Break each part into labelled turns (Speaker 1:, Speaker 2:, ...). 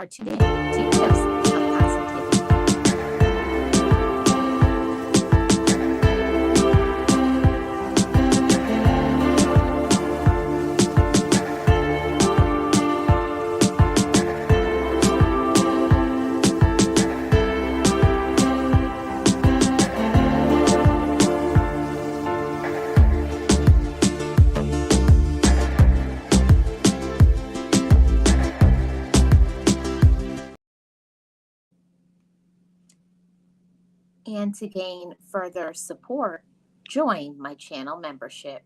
Speaker 1: are tuned in to Tips of Positivity. And to gain further support, join my channel membership.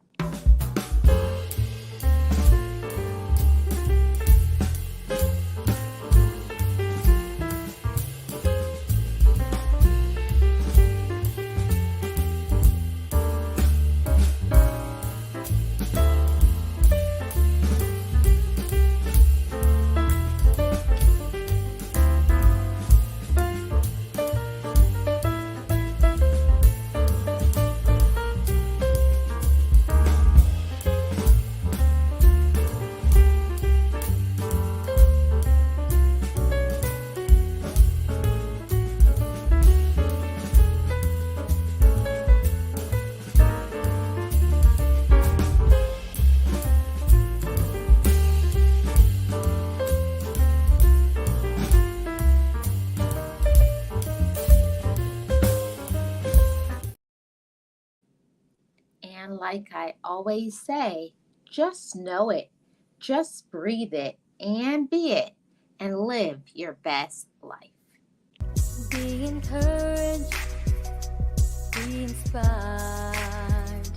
Speaker 1: And like I always say, just know it, just breathe it, and be it, and live your best life.
Speaker 2: Be encouraged, be inspired,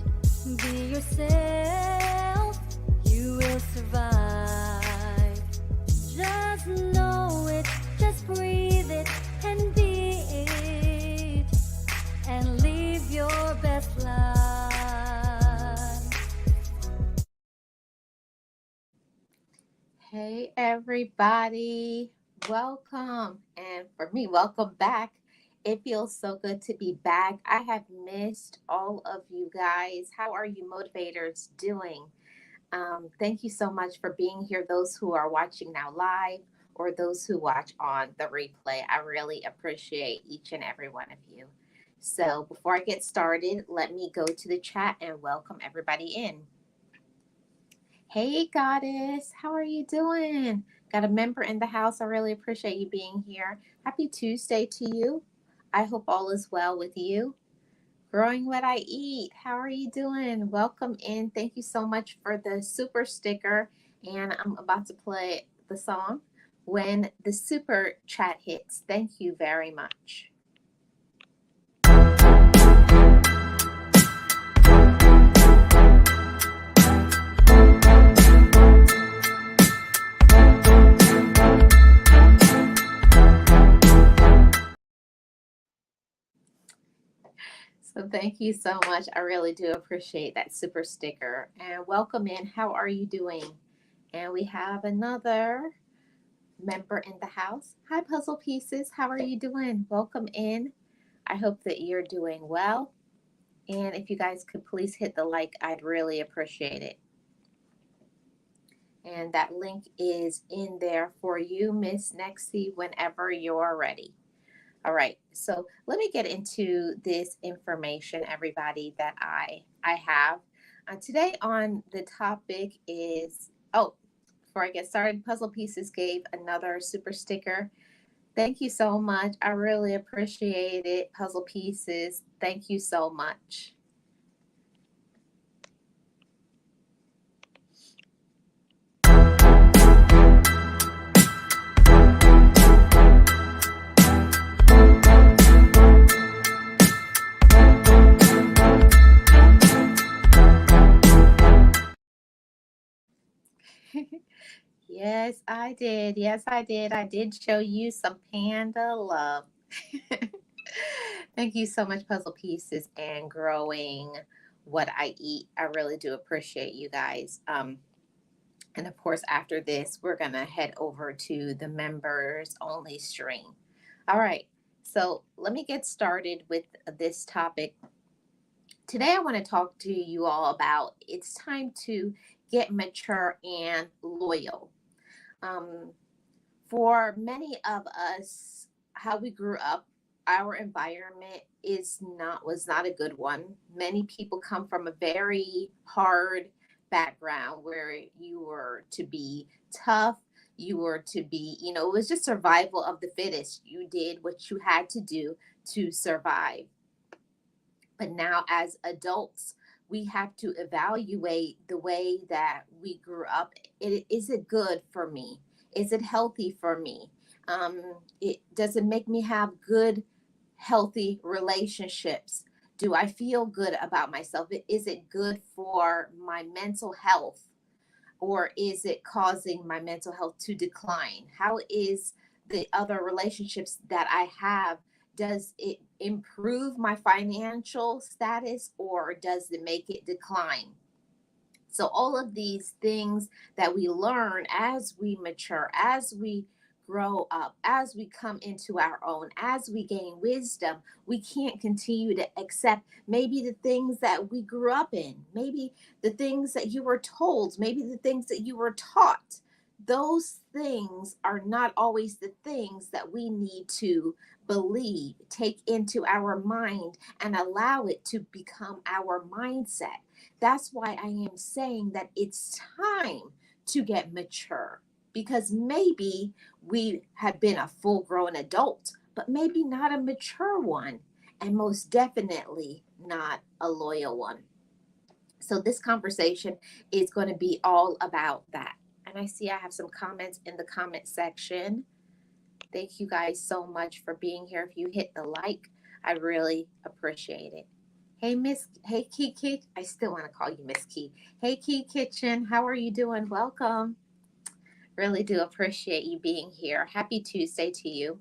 Speaker 2: be yourself, you will survive. Just know it, just breathe it, and be it, and live your best life.
Speaker 1: Hey everybody, welcome, and for me, welcome back. It feels so good to be back. I have missed all of you guys. How are you motivators doing? Thank you so much for being here, those who are watching now live or those who watch on the replay. I really appreciate each and every one of you. So before I get started, let me go to the chat and welcome everybody in. Hey, Goddess, how are you doing? Got a member in the house. I really appreciate you being here. Happy Tuesday to you. I hope all is well with you. Growing What I Eat, how are you doing? Welcome in. Thank you so much for the super sticker. And I'm about to play the song when the super chat hits. Thank you very much. So thank you so much. I really do appreciate that super sticker. And welcome in. How are you doing? And we have another member in the house. Hi, Puzzle Pieces. How are you doing? Welcome in. I hope that you're doing well. And if you guys could please hit the like, I'd really appreciate it. And that link is in there for you, Miss Nexie, whenever you're ready. All right, so let me get into this information, everybody, that I have. Today on the topic is, before I get started, Puzzle Pieces gave another super sticker. Thank you so much. I really appreciate it, Puzzle Pieces. Thank you so much. Yes, I did. Yes, I did. I did show you some panda love. Thank you so much, Puzzle Pieces and Growing What I Eat. I really do appreciate you guys. And of course, after this, we're going to head over to the members only stream. All right. So let me get started with this topic. Today, I want to talk to you all about it's time to get mature and loyal. For many of us, how we grew up, our environment was not a good one. Many people come from a very hard background where you were to be tough, you were to be, it was just survival of the fittest. You did what you had to do to survive. But now, as adults, we have to evaluate the way that we grew up. Is it good for me? Is it healthy for me? Does it make me have good, healthy relationships? Do I feel good about myself? Is it good for my mental health? Or is it causing my mental health to decline? How is the other relationships that I have? Does it improve my financial status or does it make it decline? So, all of these things that we learn as we mature, as we grow up, as we come into our own, as we gain wisdom, we can't continue to accept maybe the things that we grew up in, maybe the things that you were told, maybe the things that you were taught. Those things are not always the things that we need to believe, take into our mind, and allow it to become our mindset. That's why I am saying that it's time to get mature, because maybe we have been a full grown adult, but maybe not a mature one, and most definitely not a loyal one. So, this conversation is going to be all about that. And I see I have some comments in the comment section. Thank you guys so much for being here. If you hit the like, I really appreciate it. Hey Key, I still want to call you Miss Key. Hey Key Kitchen, how are you doing? Welcome. Really do appreciate you being here. Happy Tuesday to you.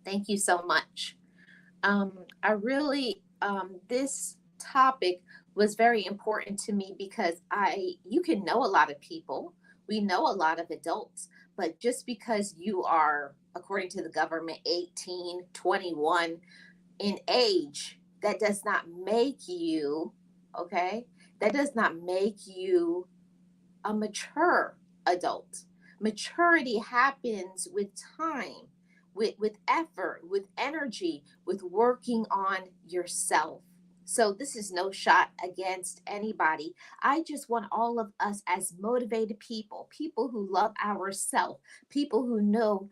Speaker 1: Thank you so much. I really this topic was very important to me because you can know a lot of people. We know a lot of adults, but just because you are, according to the government, 18, 21 in age, that does not make you, okay? That does not make you a mature adult. Maturity happens with time, with effort, with energy, with working on yourself. So, this is no shot against anybody. I just want all of us as motivated people, people who love ourselves, people who know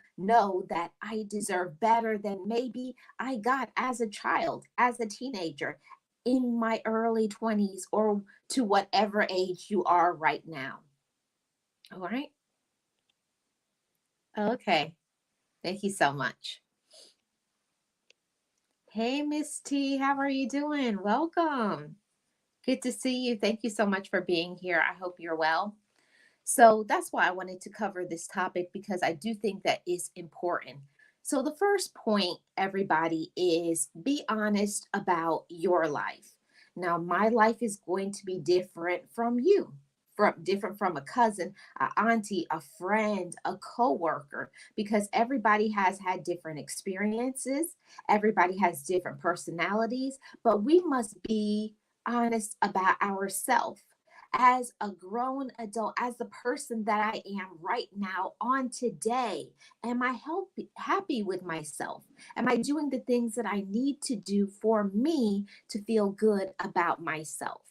Speaker 1: that I deserve better than maybe I got as a child, as a teenager, in my early 20s, or to whatever age you are right now. All right. Okay. Thank you so much. Hey, Miss T, how are you doing? Welcome. Good to see you. Thank you so much for being here. I hope you're well. So that's why I wanted to cover this topic, because I do think that is important. So, the first point, everybody, is be honest about your life. Now, my life is going to be different from you, different from a cousin, a auntie, a friend, a coworker, because everybody has had different experiences, everybody has different personalities, but we must be honest about ourselves as a grown adult, as the person that I am right now on today. Am I happy with myself? Am I doing the things that I need to do for me to feel good about myself?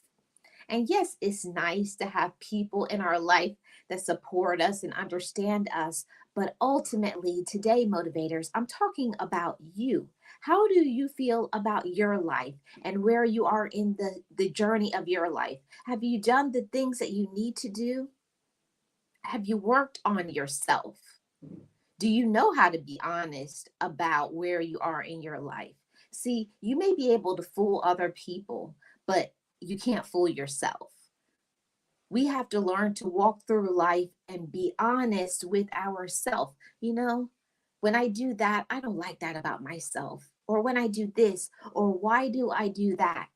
Speaker 1: And yes, it's nice to have people in our life that support us and understand us. But ultimately, today, motivators, I'm talking about you. How do you feel about your life and where you are in the journey of your life? Have you done the things that you need to do? Have you worked on yourself? Do you know how to be honest about where you are in your life? See, you may be able to fool other people, but you can't fool yourself. We have to learn to walk through life and be honest with ourselves. When I do that, I don't like that about myself. Or when I do this, or why do I do that?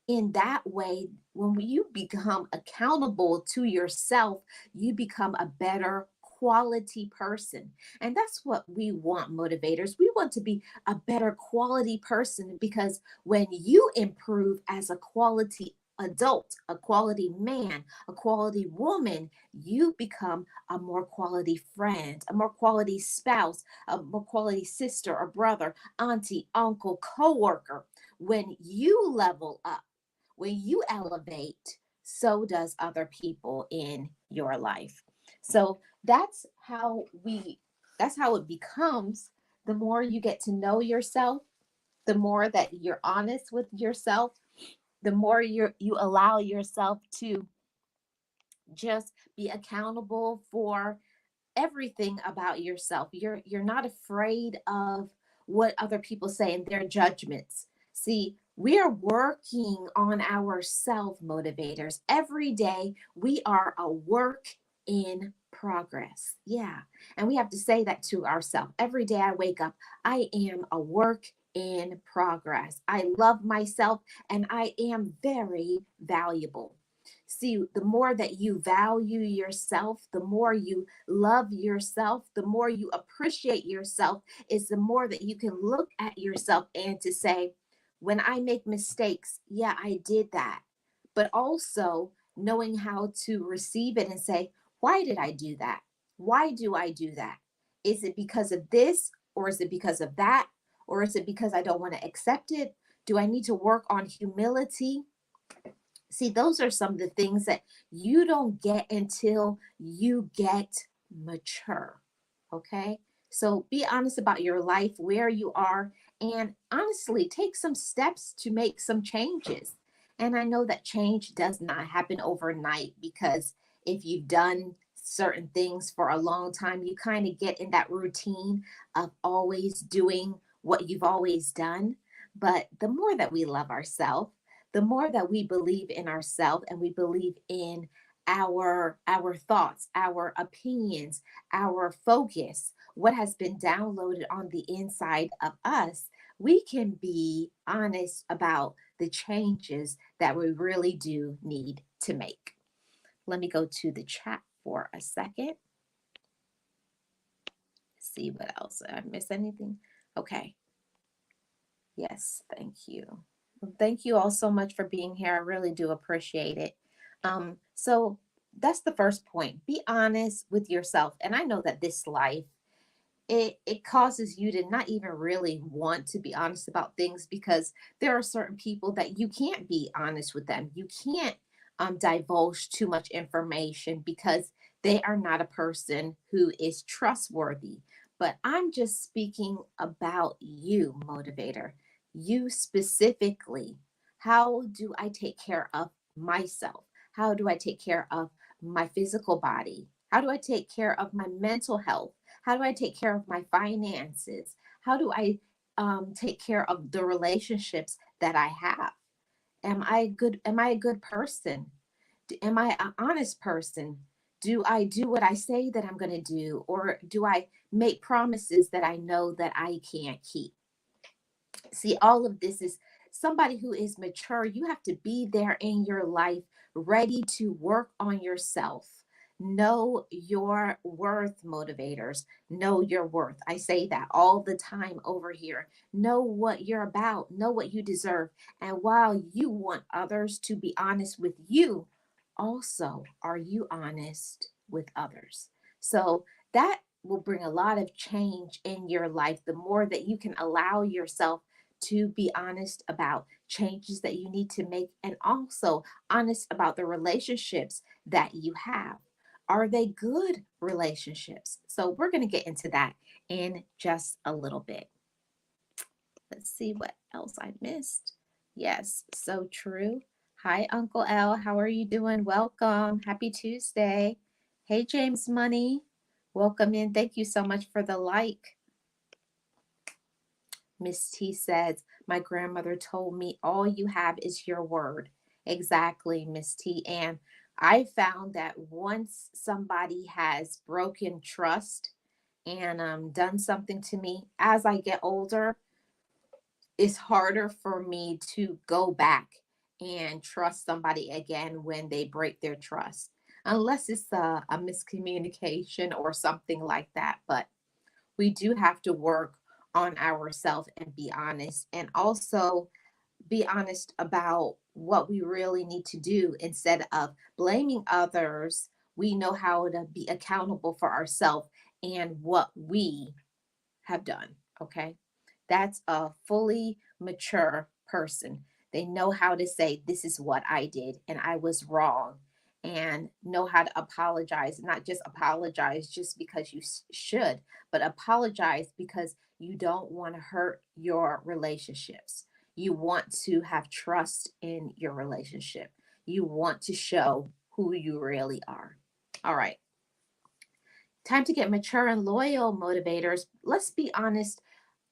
Speaker 1: In that way, when you become accountable to yourself, you become a better quality person. And that's what we want, motivators. We want to be a better quality person, because when you improve as a quality adult, a quality man, a quality woman, you become a more quality friend, a more quality spouse, a more quality sister or brother, auntie, uncle, coworker. When you level up, when you elevate, so does other people in your life. So that's how it becomes. The more you get to know yourself, the more that you're honest with yourself, the more you allow yourself to just be accountable for everything about yourself. You're not afraid of what other people say and their judgments. See, we are working on our self motivators. Every day we are a work in progress. Yeah. And we have to say that to ourselves. Every day I wake up, I am a work in progress. I love myself and I am very valuable. See, the more that you value yourself, the more you love yourself, the more you appreciate yourself, is the more that you can look at yourself and to say, when I make mistakes, yeah, I did that. But also knowing how to receive it and say, why did I do that? Why do I do that? Is it because of this, or is it because of that? Or is it because I don't want to accept it? Do I need to work on humility? See, those are some of the things that you don't get until you get mature. Okay. So be honest about your life, where you are, and honestly take some steps to make some changes. And I know that change does not happen overnight, because if you've done certain things for a long time, you kind of get in that routine of always doing what you've always done. But the more that we love ourselves, the more that we believe in ourselves and we believe in our thoughts, our opinions, our focus, what has been downloaded on the inside of us, we can be honest about the changes that we really do need to make. Let me go to the chat for a second. See what else. Did I miss anything? Okay. Yes, thank you. Well, thank you all so much for being here. I really do appreciate it. So that's the first point. Be honest with yourself. And I know that this life, it causes you to not even really want to be honest about things, because there are certain people that you can't be honest with them. You can't divulge too much information because they are not a person who is trustworthy. But I'm just speaking about you, motivator. You specifically. How do I take care of myself? How do I take care of my physical body? How do I take care of my mental health? How do I take care of my finances? How do I take care of the relationships that I have? Am I a good person? Am I an honest person? Do I do what I say that I'm going to do, or do I make promises that I know that I can't keep? See, all of this is somebody who is mature. You have to be there in your life, ready to work on yourself. Know your worth, motivators. Know your worth. I say that all the time over here. Know what you're about, know what you deserve. And while you want others to be honest with you, also, are you honest with others? So that will bring a lot of change in your life. The more that you can allow yourself to be honest about changes that you need to make, and also honest about the relationships that you have. Are they good relationships? So, we're going to get into that in just a little bit. Let's see what else I missed. Yes, so true. Hi, Uncle L. How are you doing? Welcome. Happy Tuesday. Hey, James Money. Welcome in. Thank you so much for the like. Miss T says, my grandmother told me all you have is your word. Exactly, Miss T. And I found that once somebody has broken trust and done something to me, as I get older, it's harder for me to go back and trust somebody again when they break their trust, unless it's a miscommunication or something like that. But we do have to work on ourselves and be honest, and also be honest about what we really need to do instead of blaming others. We know how to be accountable for ourselves and what we have done. Okay. That's a fully mature person. They know how to say, this is what I did and I was wrong, and know how to apologize. Not just apologize just because you should, but apologize because you don't want to hurt your relationships. You want to have trust in your relationship. You want to show who you really are. All right. Time to get mature and loyal, motivators. Let's be honest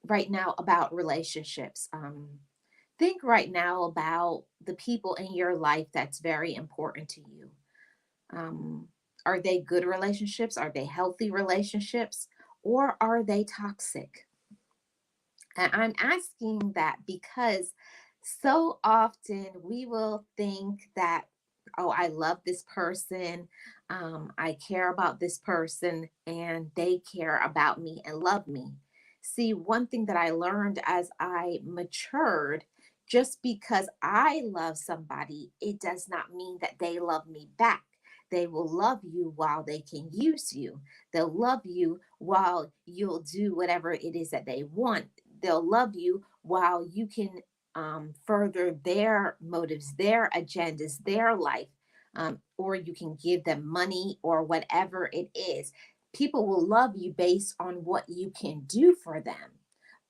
Speaker 1: right now about relationships. Think right now about the people in your life that's very important to you. Um, are they good relationships? Are they healthy relationships? Or are they toxic? And I'm asking that because so often we will think that, oh, I love this person, I care about this person, and they care about me and love me. See, one thing that I learned as I matured, just because I love somebody, it does not mean that they love me back. They will love you while they can use you. They'll love you while you'll do whatever it is that they want. They'll love you while you can further their motives, their agendas, their life, or you can give them money or whatever it is. People will love you based on what you can do for them.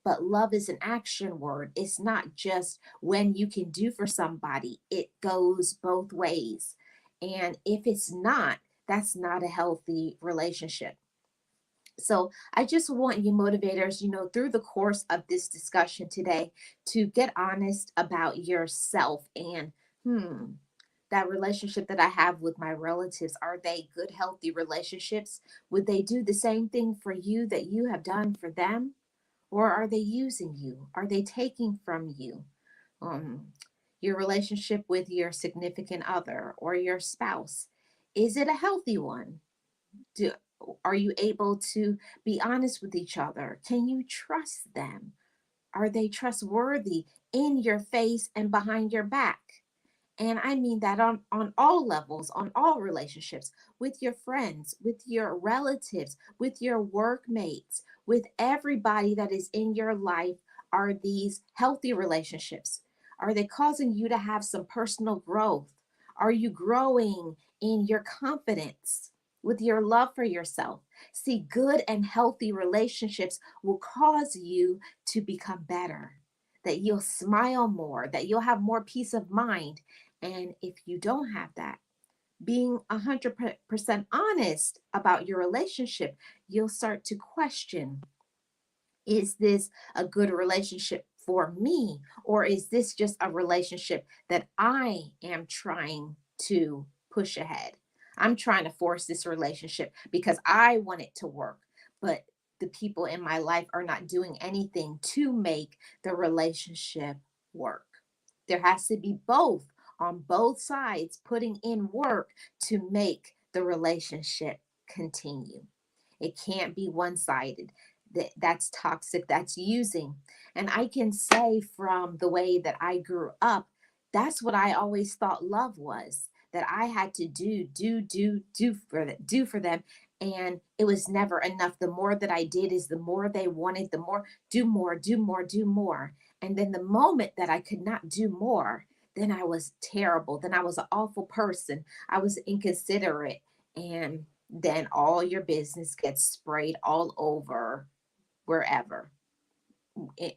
Speaker 1: But love is an action word. It's not just when you can do for somebody, it goes both ways. And if it's not, that's not a healthy relationship. So I just want you motivators, through the course of this discussion today, to get honest about yourself and, that relationship that I have with my relatives, are they good, healthy relationships? Would they do the same thing for you that you have done for them? Or are they using you? Are they taking from you? Um, your relationship with your significant other or your spouse, is it a healthy one? Do, are you able to be honest with each other? Can you trust them? Are they trustworthy in your face and behind your back? And I mean that on all levels, on all relationships, with your friends, with your relatives, with your workmates, with everybody that is in your life. Are these healthy relationships? Are they causing you to have some personal growth? Are you growing in your confidence with your love for yourself? See, good and healthy relationships will cause you to become better, that you'll smile more, that you'll have more peace of mind. And if you don't have that, being 100% honest about your relationship, you'll start to question, is this a good relationship for me? Or is this just a relationship that I am trying to push ahead? I'm trying to force this relationship because I want it to work. But the people in my life are not doing anything to make the relationship work. There has to be both, on both sides, putting in work to make the relationship continue. It can't be one sided. That's toxic, that's using. And I can say from the way that I grew up, that's what I always thought love was, that I had to do for them. And it was never enough. The more that I did is the more they wanted, the more, do more, do more, do more. And then the moment that I could not do more, then I was terrible. Then I was an awful person. I was inconsiderate. And then all your business gets sprayed all over wherever,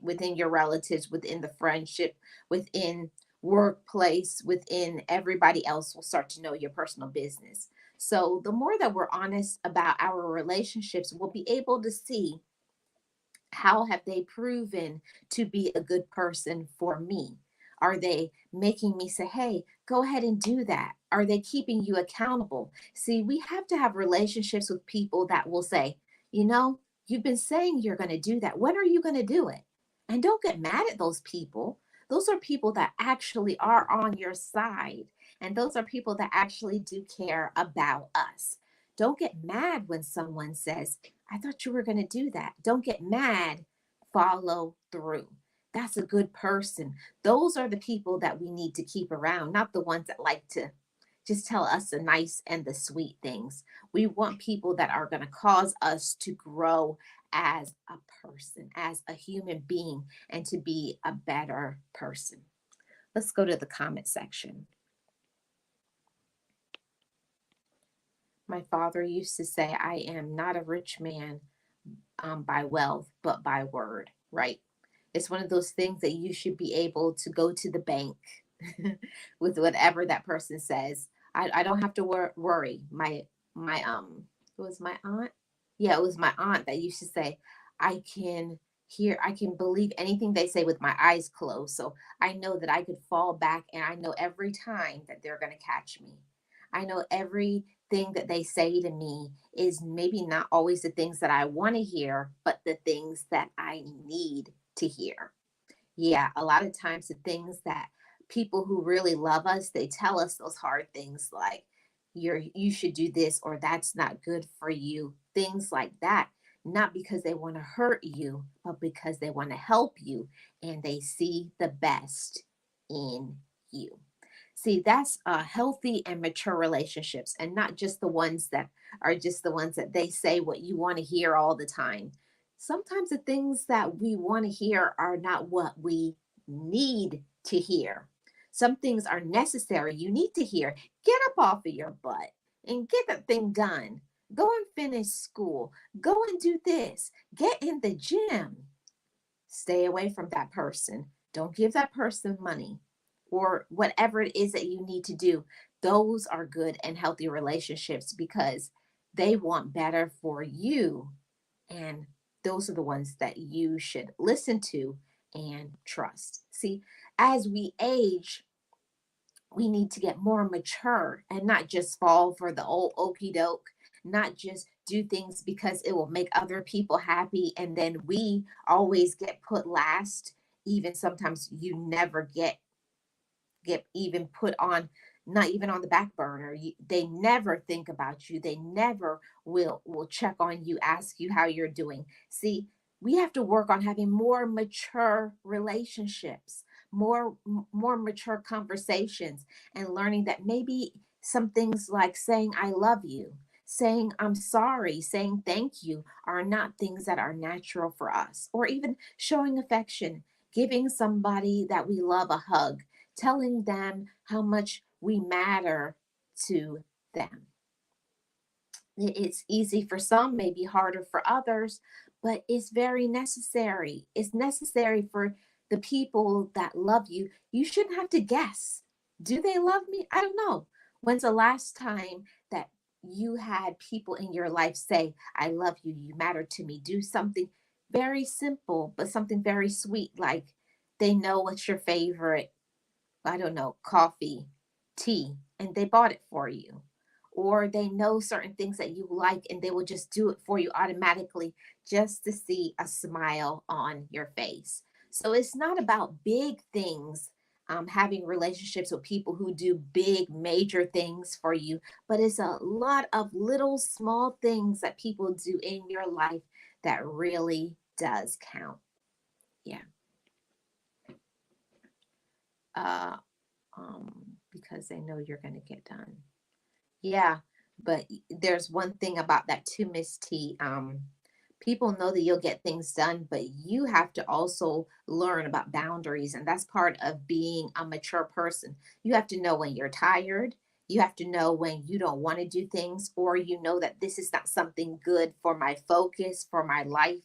Speaker 1: within your relatives, within the friendship, within workplace, within everybody else will start to know your personal business. So the more that we're honest about our relationships, we'll be able to see, how have they proven to be a good person for me? Are they making me say, hey, go ahead and do that? Are they keeping you accountable? See, we have to have relationships with people that will say, you've been saying you're going to do that. When are you going to do it? And don't get mad at those people. Those are people that actually are on your side. And those are people that actually do care about us. Don't get mad when someone says, I thought you were going to do that. Don't get mad. Follow through. that's a good person. Those are the people that we need to keep around, not the ones that like to just tell us the nice and the sweet things. We want people that are going to cause us to grow as a person, as a human being, and to be a better person. Let's go to the comment section. My father used to say, I am not a rich man by wealth, but by word, right? It's one of those things that you should be able to go to the bank with whatever that person says. I don't have to worry. My it was my aunt. Yeah, it was my aunt that used to say, I can I can believe anything they say with my eyes closed. So I know that I could fall back and I know every time that they're going to catch me. I know everything that they say to me is maybe not always the things that I want to hear, but the things that I need to hear. Yeah, a lot of times the things that people who really love us, they tell us those hard things like you should do this or that's not good for you. Things like that. Not because they want to hurt you, but because they want to help you and they see the best in you. See, that's healthy and mature relationships, and not just the ones that are just the ones that they say what you want to hear all the time. Sometimes the things that we want to hear are not what we need to hear. Some things are necessary. You need to hear. Get up off of your butt and get that thing done. Go and finish school. Go and do this. Get in the gym. Stay away from that person. Don't give that person money or whatever it is that you need to do. Those are good and healthy relationships because they want better for you. And those are the ones that you should listen to and trust. See, as we age, we need to get more mature and not just fall for the old okey doke, not just do things because it will make other people happy. And then we always get put last. Even sometimes you never get even put on, not even on the back burner. They never think about you. They never will check on you, ask you how you're doing. See, we have to work on having more mature relationships, more mature conversations, and learning that maybe some things like saying I love you, saying I'm sorry, saying thank you are not things that are natural for us, or even showing affection, giving somebody that we love a hug, telling them how much we matter to them. It's easy for some, maybe harder for others, but it's very necessary. It's necessary for the people that love you. You shouldn't have to guess. Do they love me? I don't know. When's the last time that you had people in your life say, I love you, you matter to me? Do something very simple, but something very sweet, like they know what's your favorite, I don't know, coffee, tea, and they bought it for you. Or they know certain things that you like and they will just do it for you automatically just to see a smile on your face. So it's not about big things, having relationships with people who do big, major things for you, but it's a lot of little, small things that people do in your life that really does count. Yeah. Uh, because they know you're going to get done. Yeah, but there's one thing about that too, Miss T. People know that you'll get things done, but you have to also learn about boundaries, and that's part of being a mature person. You have to know when you're tired. You have to know when you don't want to do things, or you know that this is not something good for my focus, for my life,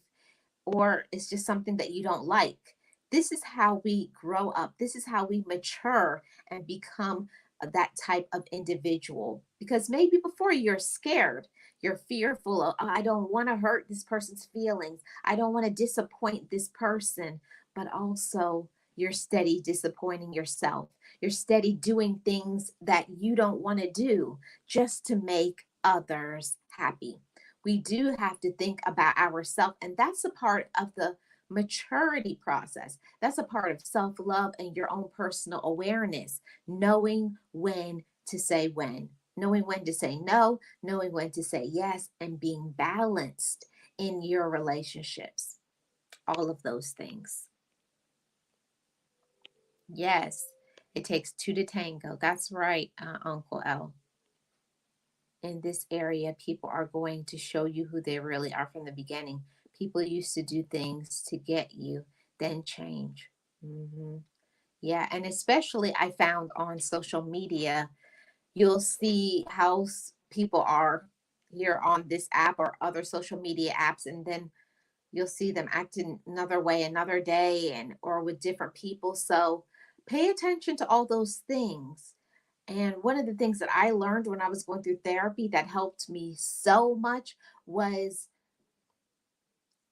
Speaker 1: or it's just something that you don't like. This is how we grow up. This is how we mature and become that type of individual. Because maybe before you're scared, you're fearful of, "Oh, I don't want to hurt this person's feelings. I don't want to disappoint this person." But also, you're steady disappointing yourself. You're steady doing things that you don't want to do just to make others happy. We do have to think about ourselves, and that's a part of the maturity process. That's a part of self love and your own personal awareness, knowing when to say when, knowing when to say no, knowing when to say yes, and being balanced in your relationships. All of those things. Yes, it takes two to tango. That's right, Uncle L. In this area, people are going to show you who they really are from the beginning. People used to do things to get you, then change. Hmm. Yeah, and especially I found on social media, you'll see how people are here on this app or other social media apps, and then you'll see them acting another way another day and or with different people. So pay attention to all those things. And one of the things that I learned when I was going through therapy that helped me so much was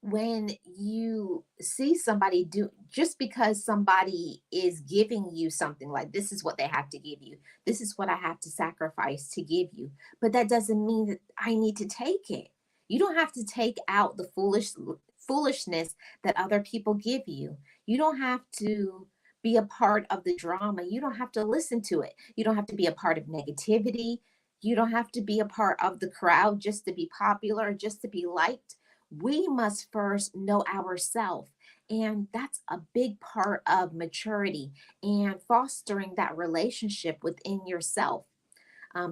Speaker 1: when you see somebody do, just because somebody is giving you something, like this is what they have to give you, this is what I have to sacrifice to give you, but that doesn't mean that I need to take it. You don't have to take out the foolishness that other people give you. You don't have to be a part of the drama. You don't have to listen to it. You don't have to be a part of negativity. You don't have to be a part of the crowd just to be popular, just to be liked. We must first know ourselves. And that's a big part of maturity and fostering that relationship within yourself.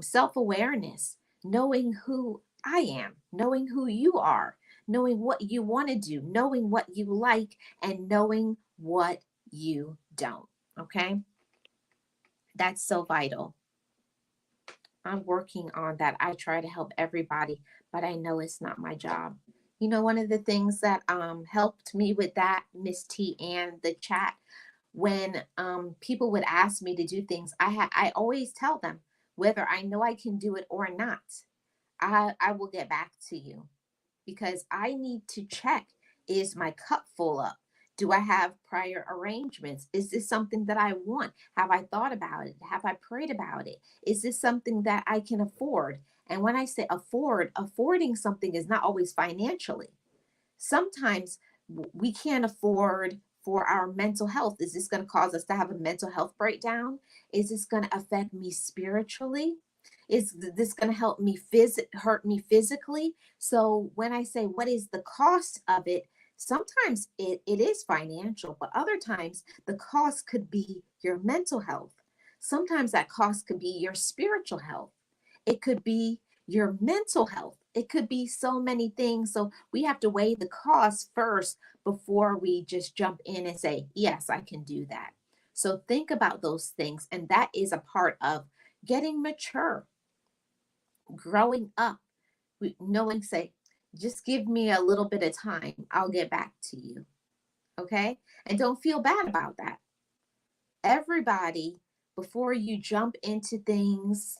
Speaker 1: Self awareness, knowing who I am, knowing who you are, knowing what you want to do, knowing what you like, and knowing what you don't. Okay. That's so vital. I'm working on that. I try to help everybody, but I know it's not my job. You know, one of the things that helped me with that, Miss T and the chat, when people would ask me to do things, I always tell them whether I know I can do it or not. I will get back to you because I need to check, is my cup full up? Do I have prior arrangements? Is this something that I want? Have I thought about it? Have I prayed about it? Is this something that I can afford? And when I say afford, affording something is not always financially. Sometimes we can't afford for our mental health. Is this going to cause us to have a mental health breakdown? Is this going to affect me spiritually? Is this going to help me hurt me physically? So when I say what is the cost of it, sometimes it is financial, but other times the cost could be your mental health. Sometimes that cost could be your spiritual health. It could be your mental health. It could be so many things. So we have to weigh the cost first before we just jump in and say, yes, I can do that. So think about those things. And that is a part of getting mature, growing up, knowing, say, just give me a little bit of time. I'll get back to you. Okay. And don't feel bad about that. Everybody, before you jump into things,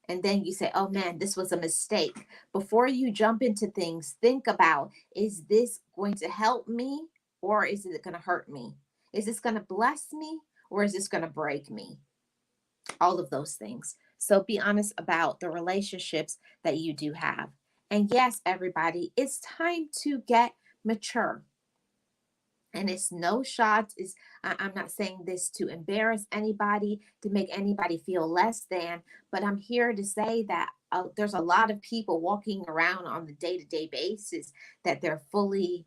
Speaker 1: and then you say, oh man, this was a mistake. Before you jump into things, think about, is this going to help me or is it going to hurt me? Is this going to bless me or is this going to break me? All of those things. So be honest about the relationships that you do have. And yes, everybody, it's time to get mature. And it's no shots. Is I'm not saying this to embarrass anybody, to make anybody feel less than, but I'm here to say that there's a lot of people walking around on the day-to-day basis that they're fully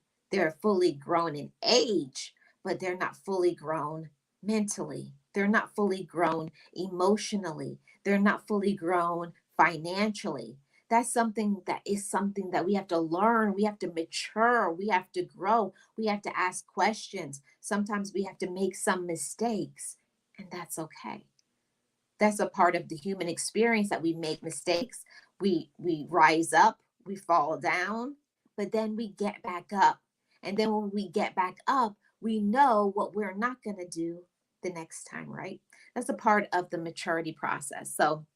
Speaker 1: grown in age, but they're not fully grown mentally. They're not fully grown emotionally. They're not fully grown financially. That's something that we have to learn. We have to mature. We have to grow. We have to ask questions. Sometimes we have to make some mistakes, and that's okay. That's a part of the human experience, that we make mistakes. We rise up, we fall down, but then we get back up. And then when we get back up, we know what we're not going to do the next time, right? That's a part of the maturity process. So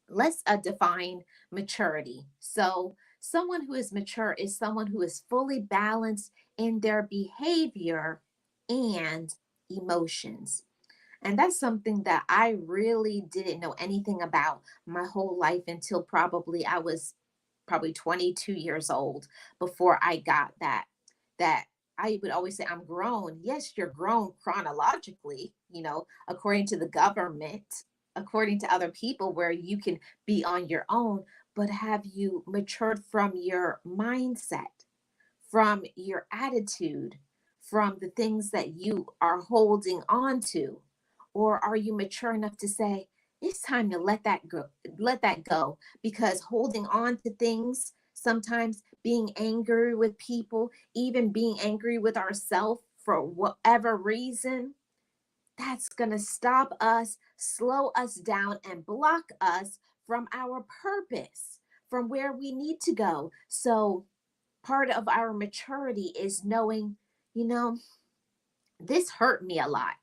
Speaker 1: let's define maturity. So, someone who is mature is someone who is fully balanced in their behavior and emotions. And that's something that I really didn't know anything about my whole life until probably I was probably 22 years old before I got that I would always say I'm grown. Yes, you're grown chronologically, according to the government, according to other people where you can be on your own, but have you matured from your mindset, from your attitude, from the things that you are holding on to? Or are you mature enough to say, it's time to let that go, because holding on to things, sometimes being angry with people, even being angry with ourselves for whatever reason, that's going to stop us, slow us down, and block us from our purpose, from where we need to go. So, part of our maturity is knowing, you know, this hurt me a lot.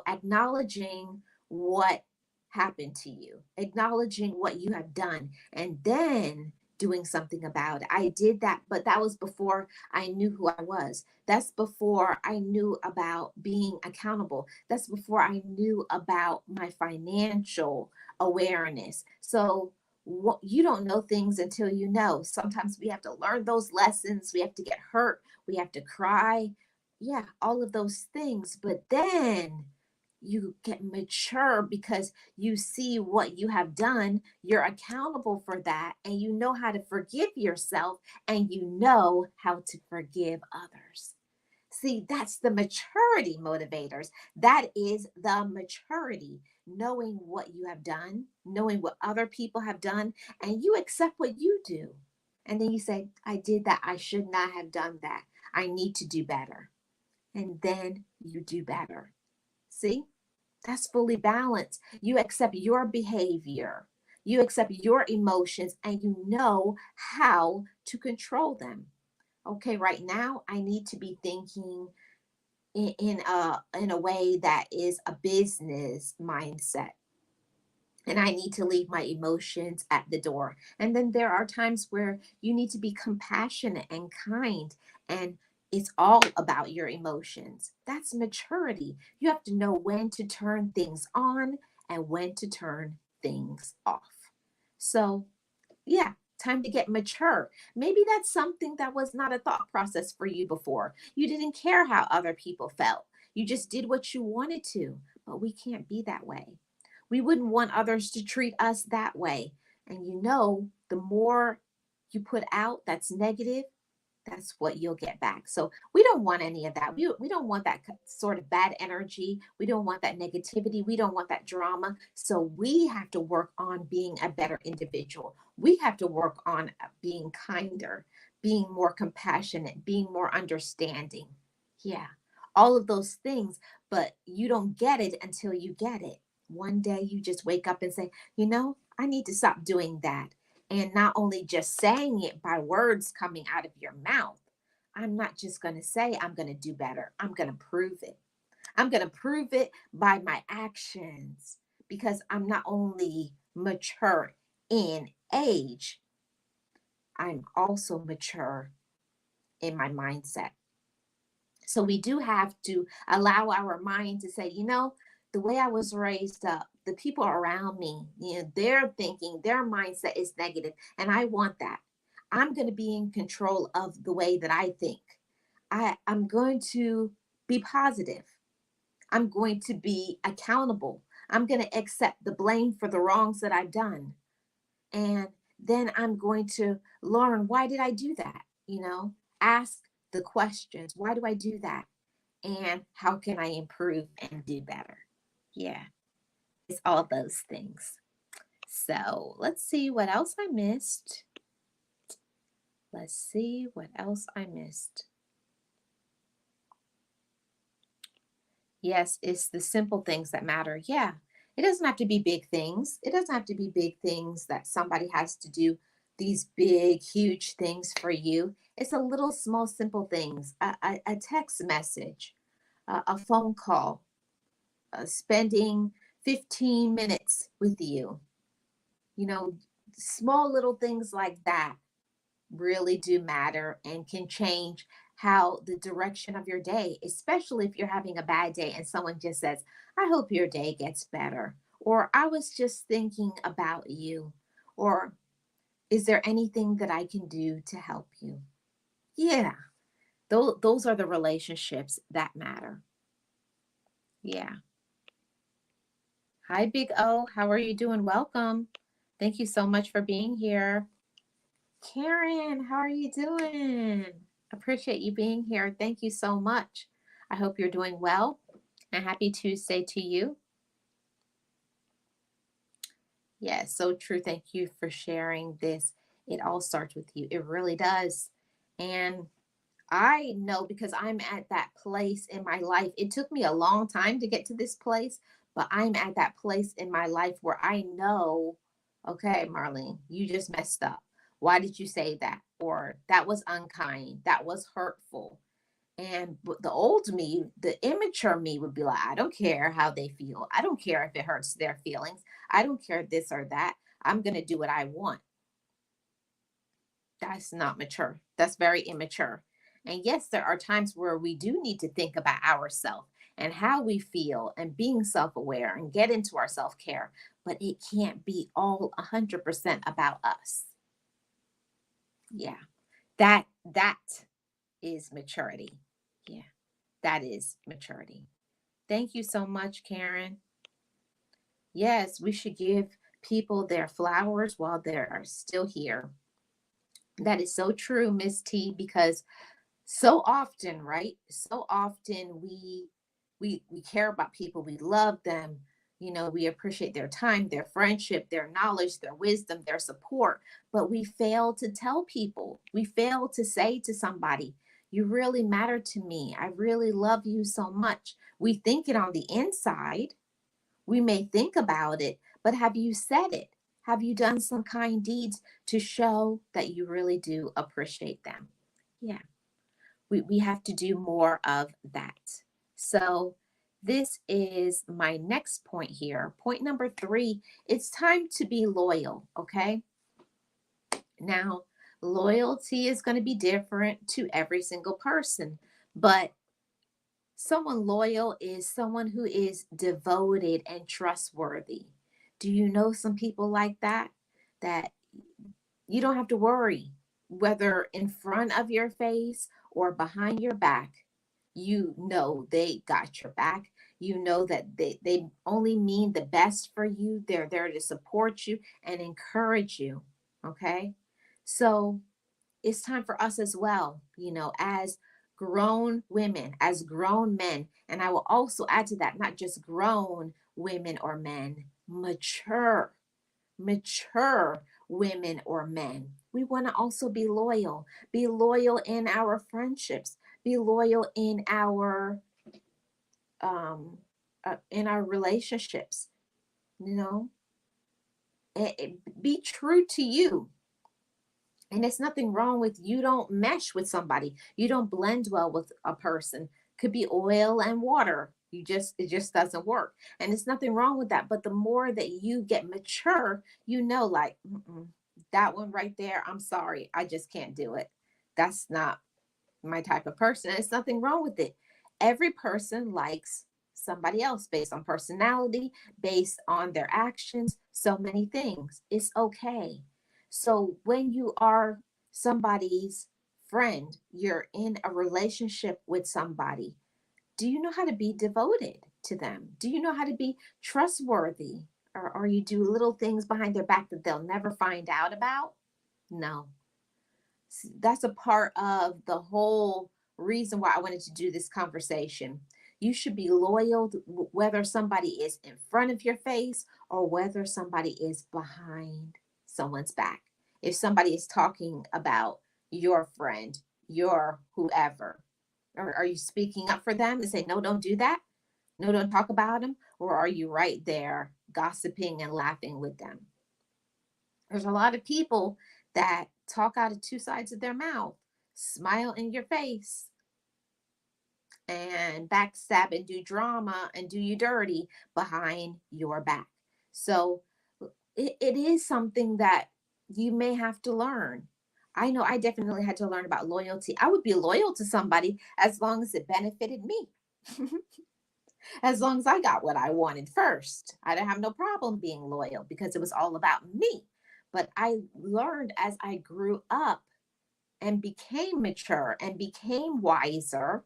Speaker 1: Acknowledging what happened to you, acknowledging what you have done, and then doing something about it. I did that, but that was before I knew who I was. That's before I knew about being accountable. That's before I knew about my financial awareness. So, you don't know things until you know. Sometimes we have to learn those lessons. We have to get hurt. We have to cry, yeah, all of those things. But then you get mature because you see what you have done. You're accountable for that, and you know how to forgive yourself, and you know how to forgive others. See, that's the maturity, motivators. That is the maturity, knowing what you have done, knowing what other people have done, and you accept what you do. And then you say, I did that. I should not have done that. I need to do better, and then you do better. See, that's fully balanced. You accept your behavior, you accept your emotions, and you know how to control them. Okay, right now I need to be thinking in a way that is a business mindset, and I need to leave my emotions at the door. And then there are times where you need to be compassionate and kind, and it's all about your emotions. That's maturity. You have to know when to turn things on and when to turn things off. So, yeah, time to get mature. Maybe that's something that was not a thought process for you before. You didn't care how other people felt. You just did what you wanted to, but we can't be that way. We wouldn't want others to treat us that way. And the more you put out that's negative, that's what you'll get back. So we don't want any of that. We don't want that sort of bad energy. We don't want that negativity. We don't want that drama. So we have to work on being a better individual. We have to work on being kinder, being more compassionate, being more understanding. Yeah, all of those things. But you don't get it until you get it. One day you just wake up and say, I need to stop doing that. And not only just saying it by words coming out of your mouth. I'm not just going to say I'm going to do better. I'm going to prove it. I'm going to prove it by my actions, because I'm not only mature in age, I'm also mature in my mindset. So we do have to allow our mind to say, the way I was raised up, the people around me, their thinking, their mindset is negative, and I want that. I'm going to be in control of the way that I think. I'm going to be positive. I'm going to be accountable. I'm going to accept the blame for the wrongs that I've done. And then I'm going to learn, why did I do that? Ask the questions. Why do I do that? And how can I improve and do better? Yeah, it's all those things. So let's see what else I missed. Let's see what else I missed. Yes, it's the simple things that matter. Yeah, it doesn't have to be big things. It doesn't have to be big things that somebody has to do these big, huge things for you. It's a little small, simple things, a text message, a phone call, spending 15 minutes with you. Small little things like that really do matter and can change how the direction of your day, especially if you're having a bad day and someone just says, I hope your day gets better, or I was just thinking about you, or is there anything that I can do to help you? Yeah, those are the relationships that matter. Yeah. Hi, Big O. How are you doing? Welcome. Thank you so much for being here. Karen, how are you doing? Appreciate you being here. Thank you so much. I hope you're doing well, and happy Tuesday to you. Yes, so true. Thank you for sharing this. It all starts with you. It really does. And I know because I'm at that place in my life. It took me a long time to get to this place, but I'm at that place in my life where I know, okay, Marlene, you just messed up. Why did you say that? Or that was unkind. That was hurtful. And the old me, the immature me would be like, I don't care how they feel. I don't care if it hurts their feelings. I don't care this or that. I'm going to do what I want. That's not mature. That's very immature. And yes, there are times where we do need to think about ourselves and how we feel and being self aware and get into our self care, but it can't be all 100% about us. Yeah, that is maturity. Yeah, that is maturity. Thank you so much, Karen. Yes, we should give people their flowers while they are still here. That is so true, Miss T, because so often, right? So often we care about people, we love them, we appreciate their time, their friendship, their knowledge, their wisdom, their support, but we fail to tell people. We fail to say to somebody, you really matter to me. I really love you so much. We think it on the inside. We may think about it, but have you said it? Have you done some kind deeds to show that you really do appreciate them? Yeah, we have to do more of that. So, this is my next point here. Point number 3, it's time to be loyal, okay? Now, loyalty is going to be different to every single person, but someone loyal is someone who is devoted and trustworthy. Do you know some people like that? That you don't have to worry whether in front of your face or behind your back. You know they got your back. You know that they only mean the best for you. They're there to support you and encourage you. Okay. So it's time for us as well, as grown women, as grown men. And I will also add to that, not just grown women or men, mature women or men. We want to also be loyal in our friendships, be loyal in our relationships, you know, be true to you. And it's nothing wrong with you don't mesh with somebody. You don't blend well with a person. Could be oil and water. It just doesn't work. And it's nothing wrong with that. But the more that you get mature, like, that one right there, I'm sorry. I just can't do it. That's not my type of person. There's nothing wrong with it. Every person likes somebody else based on personality, based on their actions, so many things. It's okay. So when you are somebody's friend, you're in a relationship with somebody, do you know how to be devoted to them? Do you know how to be trustworthy? Or you do little things behind their back that they'll never find out about? No, that's a part of the whole reason why I wanted to do this conversation. You should be loyal whether somebody is in front of your face or whether somebody is behind someone's back. If somebody is talking about your friend, your whoever, or are you speaking up for them and say, no, don't do that? No, don't talk about them? Or are you right there gossiping and laughing with them? There's a lot of people that talk out of two sides of their mouth, smile in your face, and backstab and do drama and do you dirty behind your back. So it is something that you may have to learn. I know I definitely had to learn about loyalty. I would be loyal to somebody as long as it benefited me. As long as I got what I wanted first, I didn't have no problem being loyal because it was all about me. But I learned as I grew up and became mature and became wiser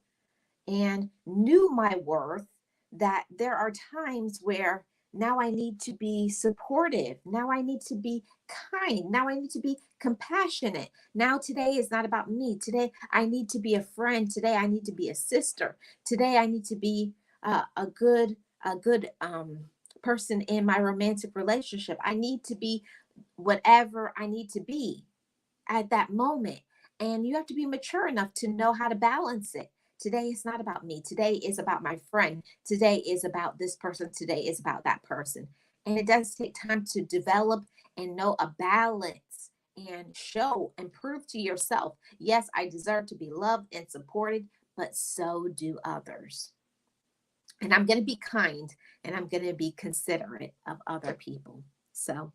Speaker 1: and knew my worth that there are times where Now I need to be supportive. Now I need to be kind. Now I need to be compassionate. Now today is not about me. Today I need to be a friend. Today I need to be a sister. Today I need to be a good person in my romantic relationship. I need to be whatever I need to be at that moment. And you have to be mature enough to know how to balance it. Today is not about me. Today is about my friend. Today is about this person. Today is about that person. And it does take time to develop and know a balance and show and prove to yourself, yes, I deserve to be loved and supported, but so do others. And I'm going to be kind and I'm going to be considerate of other people. So,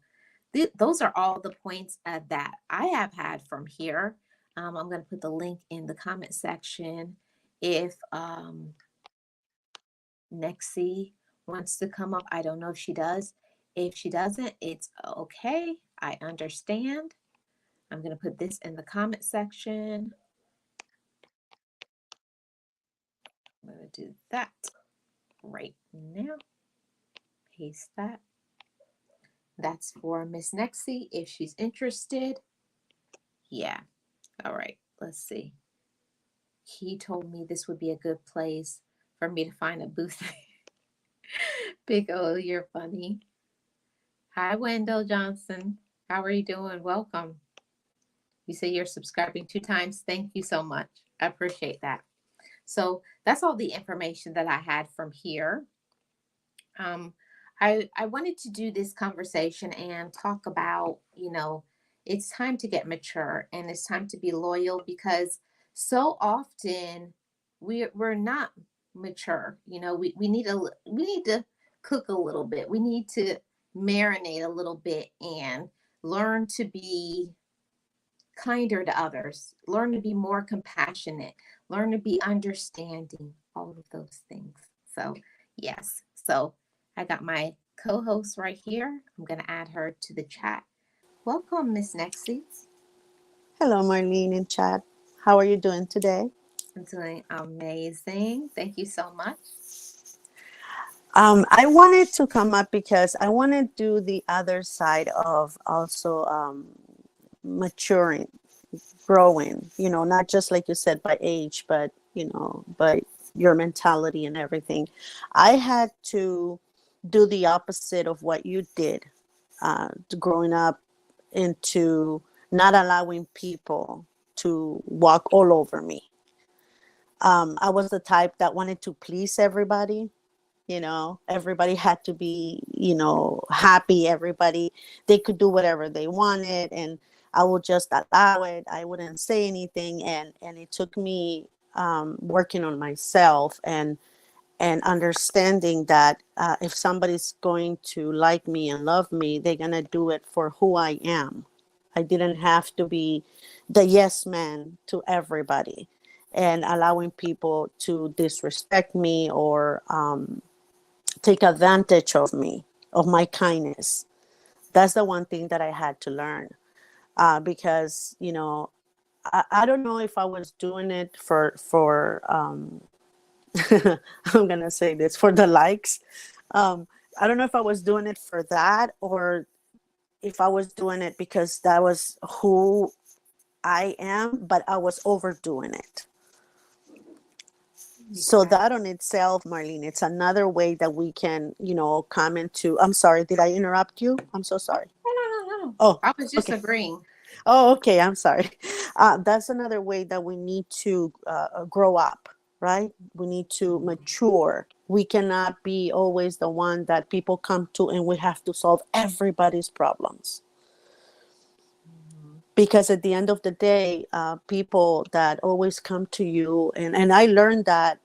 Speaker 1: those are all the points that I have had from here. I'm going to put the link in the comment section. If Nexie wants to come up, I don't know if she does. If she doesn't, it's okay. I understand. I'm going to put this in the comment section. I'm going to do that right now. Paste that. That's for Miss Nexie if she's interested. Yeah. All right. Let's see. He told me this would be a good place for me to find a booth. Big O, you're funny. Hi, Wendell Johnson. How are you doing? Welcome. You say you're subscribing 2 times. Thank you so much. I appreciate that. So that's all the information that I had from here. Um, I wanted to do this conversation and talk about, it's time to get mature and it's time to be loyal because so often we're not mature. We need to cook a little bit. We need to marinate a little bit and learn to be kinder to others, learn to be more compassionate, learn to be understanding, all of those things. So, yes. So, I got my co host right here. I'm going to add her to the chat. Welcome, Miss Nexie.
Speaker 3: Hello, Marlene and Chad. How are you doing today?
Speaker 1: I'm doing amazing. Thank you so much.
Speaker 3: I wanted to come up because I want to do the other side of also maturing, growing, not just like you said by age, but, by your mentality and everything. I had to do the opposite of what you did growing up into not allowing people to walk all over me. I was the type that wanted to please everybody. Everybody had to be, happy. Everybody, they could do whatever they wanted. And I would just allow it. I wouldn't say anything. And it took me working on myself and understanding that if somebody's going to like me and love me, they're going to do it for who I am. I didn't have to be the yes man to everybody and allowing people to disrespect me or take advantage of me, of my kindness. That's the one thing that I had to learn because, I don't know if I was doing it for I'm going to say this for the likes. Um, I don't know if I was doing it for that or if I was doing it because that was who I am, but I was overdoing it. So that on itself, Marlene, it's another way that we can, come into. I'm sorry, did I interrupt you? I'm so sorry.
Speaker 1: No.
Speaker 3: Oh,
Speaker 1: I was just
Speaker 3: okay.
Speaker 1: agreeing.
Speaker 3: Oh, okay. I'm sorry. That's another way that we need to grow up, right? We need to mature. We cannot be always the one that people come to and we have to solve everybody's problems. Because at the end of the day, people that always come to you, and I learned that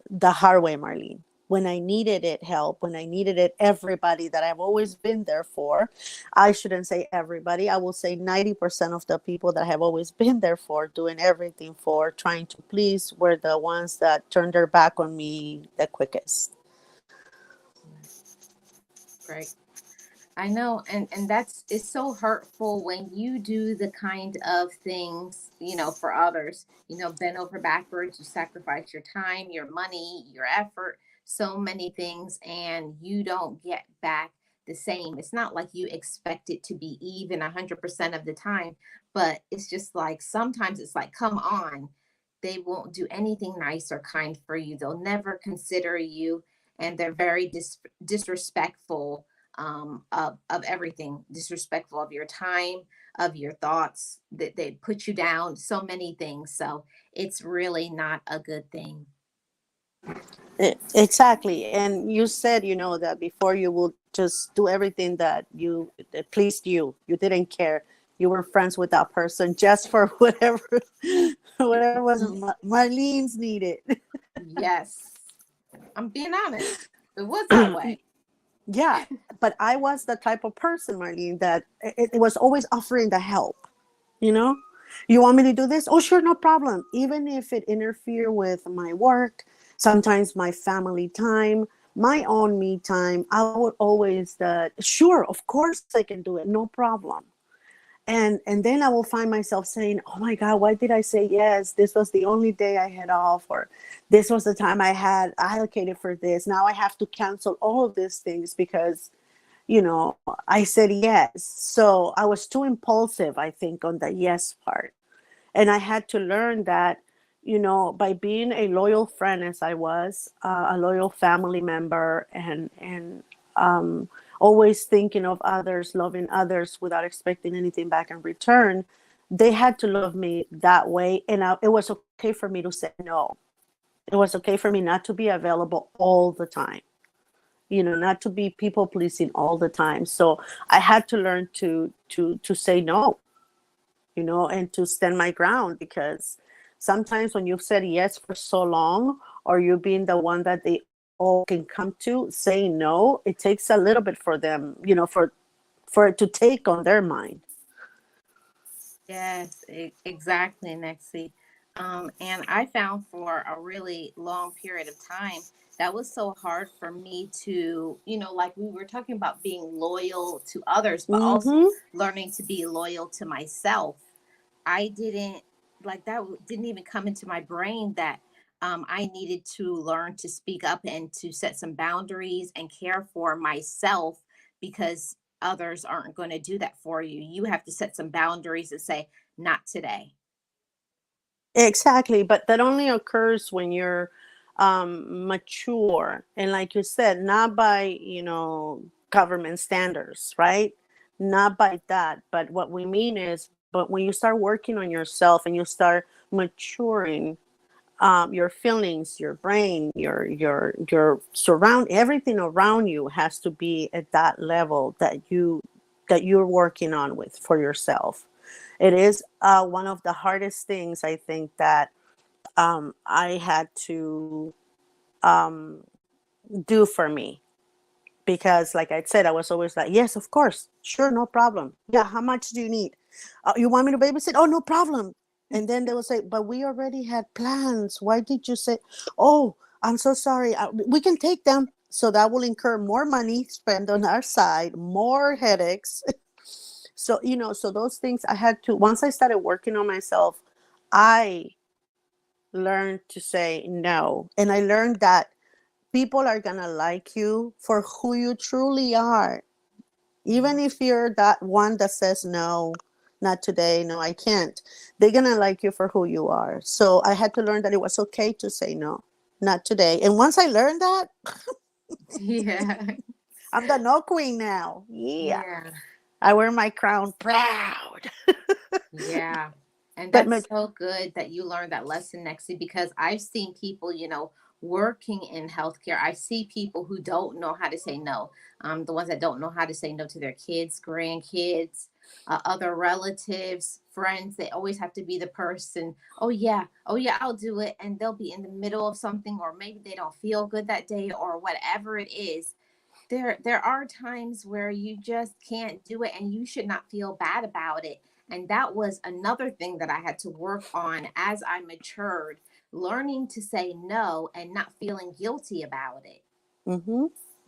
Speaker 3: the hard way, Marlene. When I needed it help, when I needed it, everybody that I've always been there for, I shouldn't say everybody, I will say 90% of the people that I have always been there for, doing everything for, trying to please, were the ones that turned their back on me the quickest.
Speaker 1: Right. I know, and that's it's so hurtful when you do the kind of things, for others, bend over backwards, you sacrifice your time, your money, your effort so many things and you don't get back the same. It's not like you expect it to be even 100% of the time, but it's just like sometimes it's like, come on. They won't do anything nice or kind for you. They'll never consider you, and they're very disrespectful of everything, disrespectful of your time, of your thoughts, that they put you down, so many things. So it's really not a good thing.
Speaker 3: Exactly. And you said, that before you would just do everything that pleased you. You didn't care. You were friends with that person just for whatever was Marlene's needed.
Speaker 1: Yes, I'm being honest. It was that way.
Speaker 3: Yeah. But I was the type of person, Marlene, that it was always offering the help. You know, you want me to do this? Oh, sure, no problem. Even if it interfere with my work, sometimes my family time, my own me time, I would always sure, of course I can do it, no problem. And then I will find myself saying, oh my God, why did I say yes? This was the only day I had off, or this was the time I had allocated for this. Now I have to cancel all of these things because I said yes. So I was too impulsive, I think, on the yes part. And I had to learn that, by being a loyal friend as I was, a loyal family member, and always thinking of others, loving others without expecting anything back in return, they had to love me that way. And it was okay for me to say no. It was okay for me not to be available all the time, not to be people pleasing all the time. So I had to learn to say no, and to stand my ground, because sometimes when you've said yes for so long, or you being the one that they all can come to, saying no, it takes a little bit for them, for it to take on their mind.
Speaker 1: Yes, exactly, Nexi. And I found for a really long period of time that was so hard for me to, like we were talking about being loyal to others, but also
Speaker 3: Mm-hmm.
Speaker 1: learning to be loyal to myself. I didn't like that, didn't even come into my brain that I needed to learn to speak up and to set some boundaries and care for myself, because others aren't going to do that for you. You have to set some boundaries and say, not today.
Speaker 3: Exactly, but that only occurs when you're mature, and like you said, not by government standards, right? Not by that, but what we mean is, but when you start working on yourself and you start maturing, your feelings, your brain, your surround, everything around you has to be at that level that you're working on with for yourself. It is one of the hardest things, I think, that I had to um, do for me, because like I said, I was always like, yes, of course, sure, no problem. Yeah, how much do you need? You want me to babysit? Oh, no problem. And then they will say, but we already had plans. Why did you say? Oh, I'm so sorry. We can take them. So that will incur more money spent on our side, more headaches. So so those things I had to, once I started working on myself, I learned to say no. And I learned that people are going to like you for who you truly are. Even if you're that one that says no, not today, no, I can't, they're going to like you for who you are. So I had to learn that it was okay to say no, not today. And once I learned that,
Speaker 1: Yeah.
Speaker 3: I'm the no queen now. Yeah.
Speaker 1: Yeah.
Speaker 3: I wear my crown proud.
Speaker 1: Yeah. And
Speaker 3: But
Speaker 1: that's so good that you learned that lesson, Nexi, because I've seen people, working in healthcare. I see people who don't know how to say no. The ones that don't know how to say no to their kids, grandkids, other relatives, friends. They always have to be the person, oh yeah, I'll do it. And they'll be in the middle of something, or maybe they don't feel good that day, or whatever it is. There are times where you just can't do it, and you should not feel bad about it. And that was another thing that I had to work on as I matured, learning to say no and not feeling guilty about it.
Speaker 3: mm-hmm.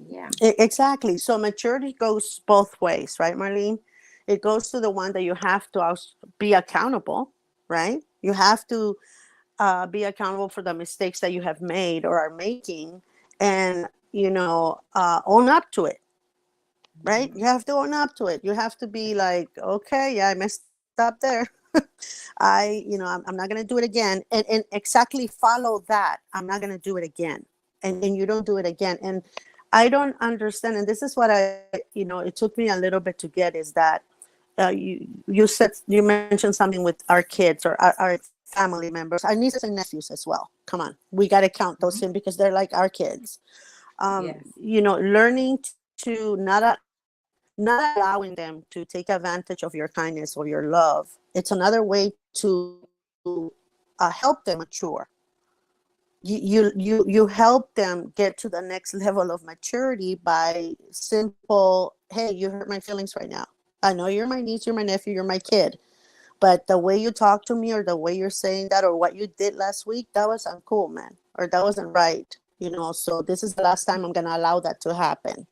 Speaker 1: Yeah.
Speaker 3: Exactly. So maturity goes both ways, right, Marlene? It goes to the one that you have to be accountable, right? You have to be accountable for the mistakes that you have made or are making. and, own up to it, right?
Speaker 1: Mhm.
Speaker 3: You have to own up to it. You have to be like, okay, yeah, I messed up there. I'm not going to do it again. And exactly follow that. I'm not going to do it again. And you don't do it again. And I don't understand. And this is what it took me a little bit to get is that you mentioned something with our kids or our family members, our nieces and nephews as well. Come on, we got to count those
Speaker 1: Mhm.
Speaker 3: in because they're like our kids.
Speaker 1: Yes.
Speaker 3: Learning to not allowing them to take advantage of your kindness or your love. It's another way to help them mature. You help them get to the next level of maturity by simple, hey, you hurt my feelings right now. I know you're my niece, you're my nephew, you're my kid, but the way you talk to me or the way you're saying that or what you did last week, that wasn't cool, man, or that wasn't right. So this is the last time I'm gonna allow that to happen.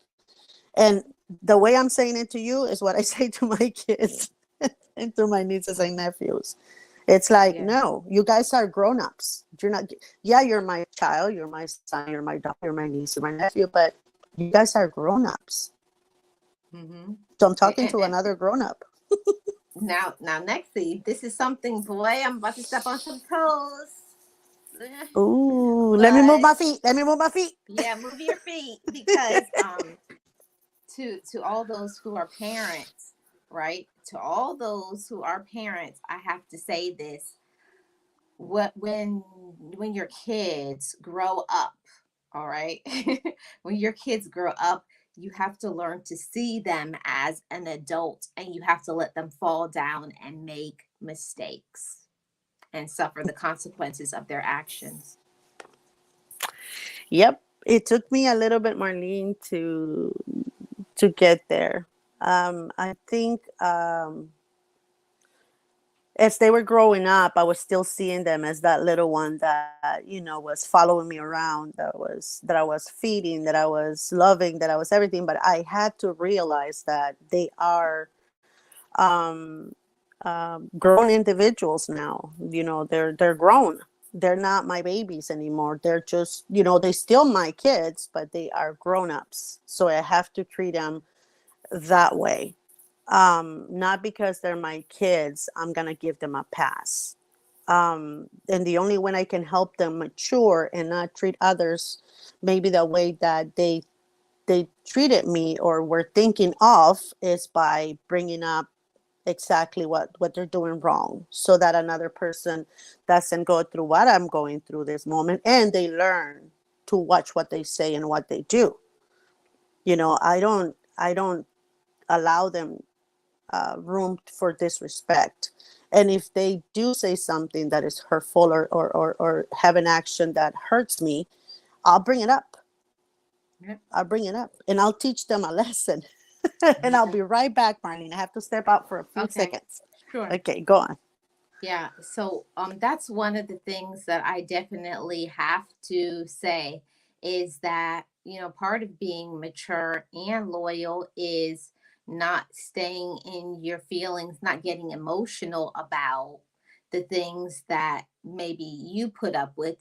Speaker 3: And the way I'm saying it to you is what I say to my kids and to my nieces and nephews. It's like,
Speaker 1: Yes.
Speaker 3: no, you guys are grown-ups. You're not, yeah, you're my child, you're my son, you're my daughter, you're my niece, you're my nephew, but you guys are grown-ups.
Speaker 1: Mm-hmm.
Speaker 3: So I'm talking
Speaker 1: And,
Speaker 3: to
Speaker 1: and
Speaker 3: another grown-up.
Speaker 1: now, Nexie, this is something, boy, I'm about to step on some toes. Eh,
Speaker 3: Ooh, let me move
Speaker 1: But
Speaker 3: my feet. Let me move my feet.
Speaker 1: yeah, move your feet because to all those who are parents, right? To all those who are parents, I have to say this. What when your kids grow up, all right? When your kids grow up, you have to learn to see them as an adult and you have to let them fall down and make mistakes and suffer the consequences of their actions.
Speaker 3: Yep. It took me a little bit, Marlene, to get there. I think as they were growing up, I was still seeing them as that little one that was following me around, that I was feeding, that I was loving, that I was everything. But I had to realize that they are um, grown individuals now. They're grown. They're not my babies anymore. They're just they still my kids, but they are grown ups. So I have to treat them that way. Not because they're my kids, I'm gonna give them a pass. And the only way I can help them mature and not treat others maybe the way that they treated me or were thinking of is by bringing up exactly what they're doing wrong so that another person doesn't go through what I'm going through this moment and they learn to watch what they say and what they do. I don't allow them room for disrespect. And if they do say something that is hurtful or have an action that hurts me, I'll bring it up.
Speaker 1: Yep.
Speaker 3: I'll bring it up and I'll teach them a lesson. And I'll be right back, Marlene. I have to step out for a few
Speaker 1: Okay,
Speaker 3: seconds.
Speaker 1: sure.
Speaker 3: Okay, go on.
Speaker 1: Yeah, so that's one of the things that I definitely have to say is that, part of being mature and loyal is not staying in your feelings, not getting emotional about the things that maybe you put up with.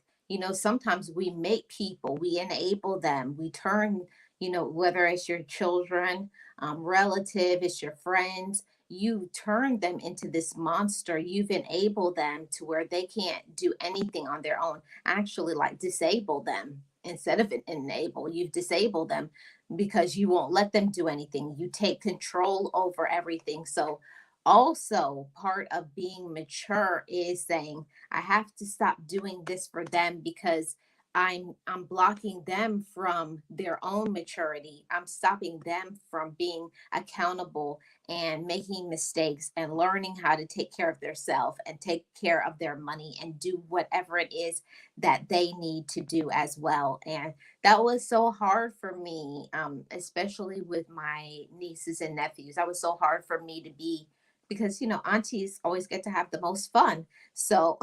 Speaker 1: Sometimes we make people, we enable them, we turn, whether it's your children, relative, it's your friends, you turn them into this monster. You've enabled them to where they can't do anything on their own. Actually, like disable them instead of enable. You've disabled them because you won't let them do anything. You take control over everything. So, also part of being mature is saying, I have to stop doing this for them because I'm blocking them from their own maturity. I'm stopping them from being accountable and making mistakes and learning how to take care of themselves and take care of their money and do whatever it is that they need to do as well. And that was so hard for me, especially with my nieces and nephews. That was so hard for me to be because aunties always get to have the most fun. So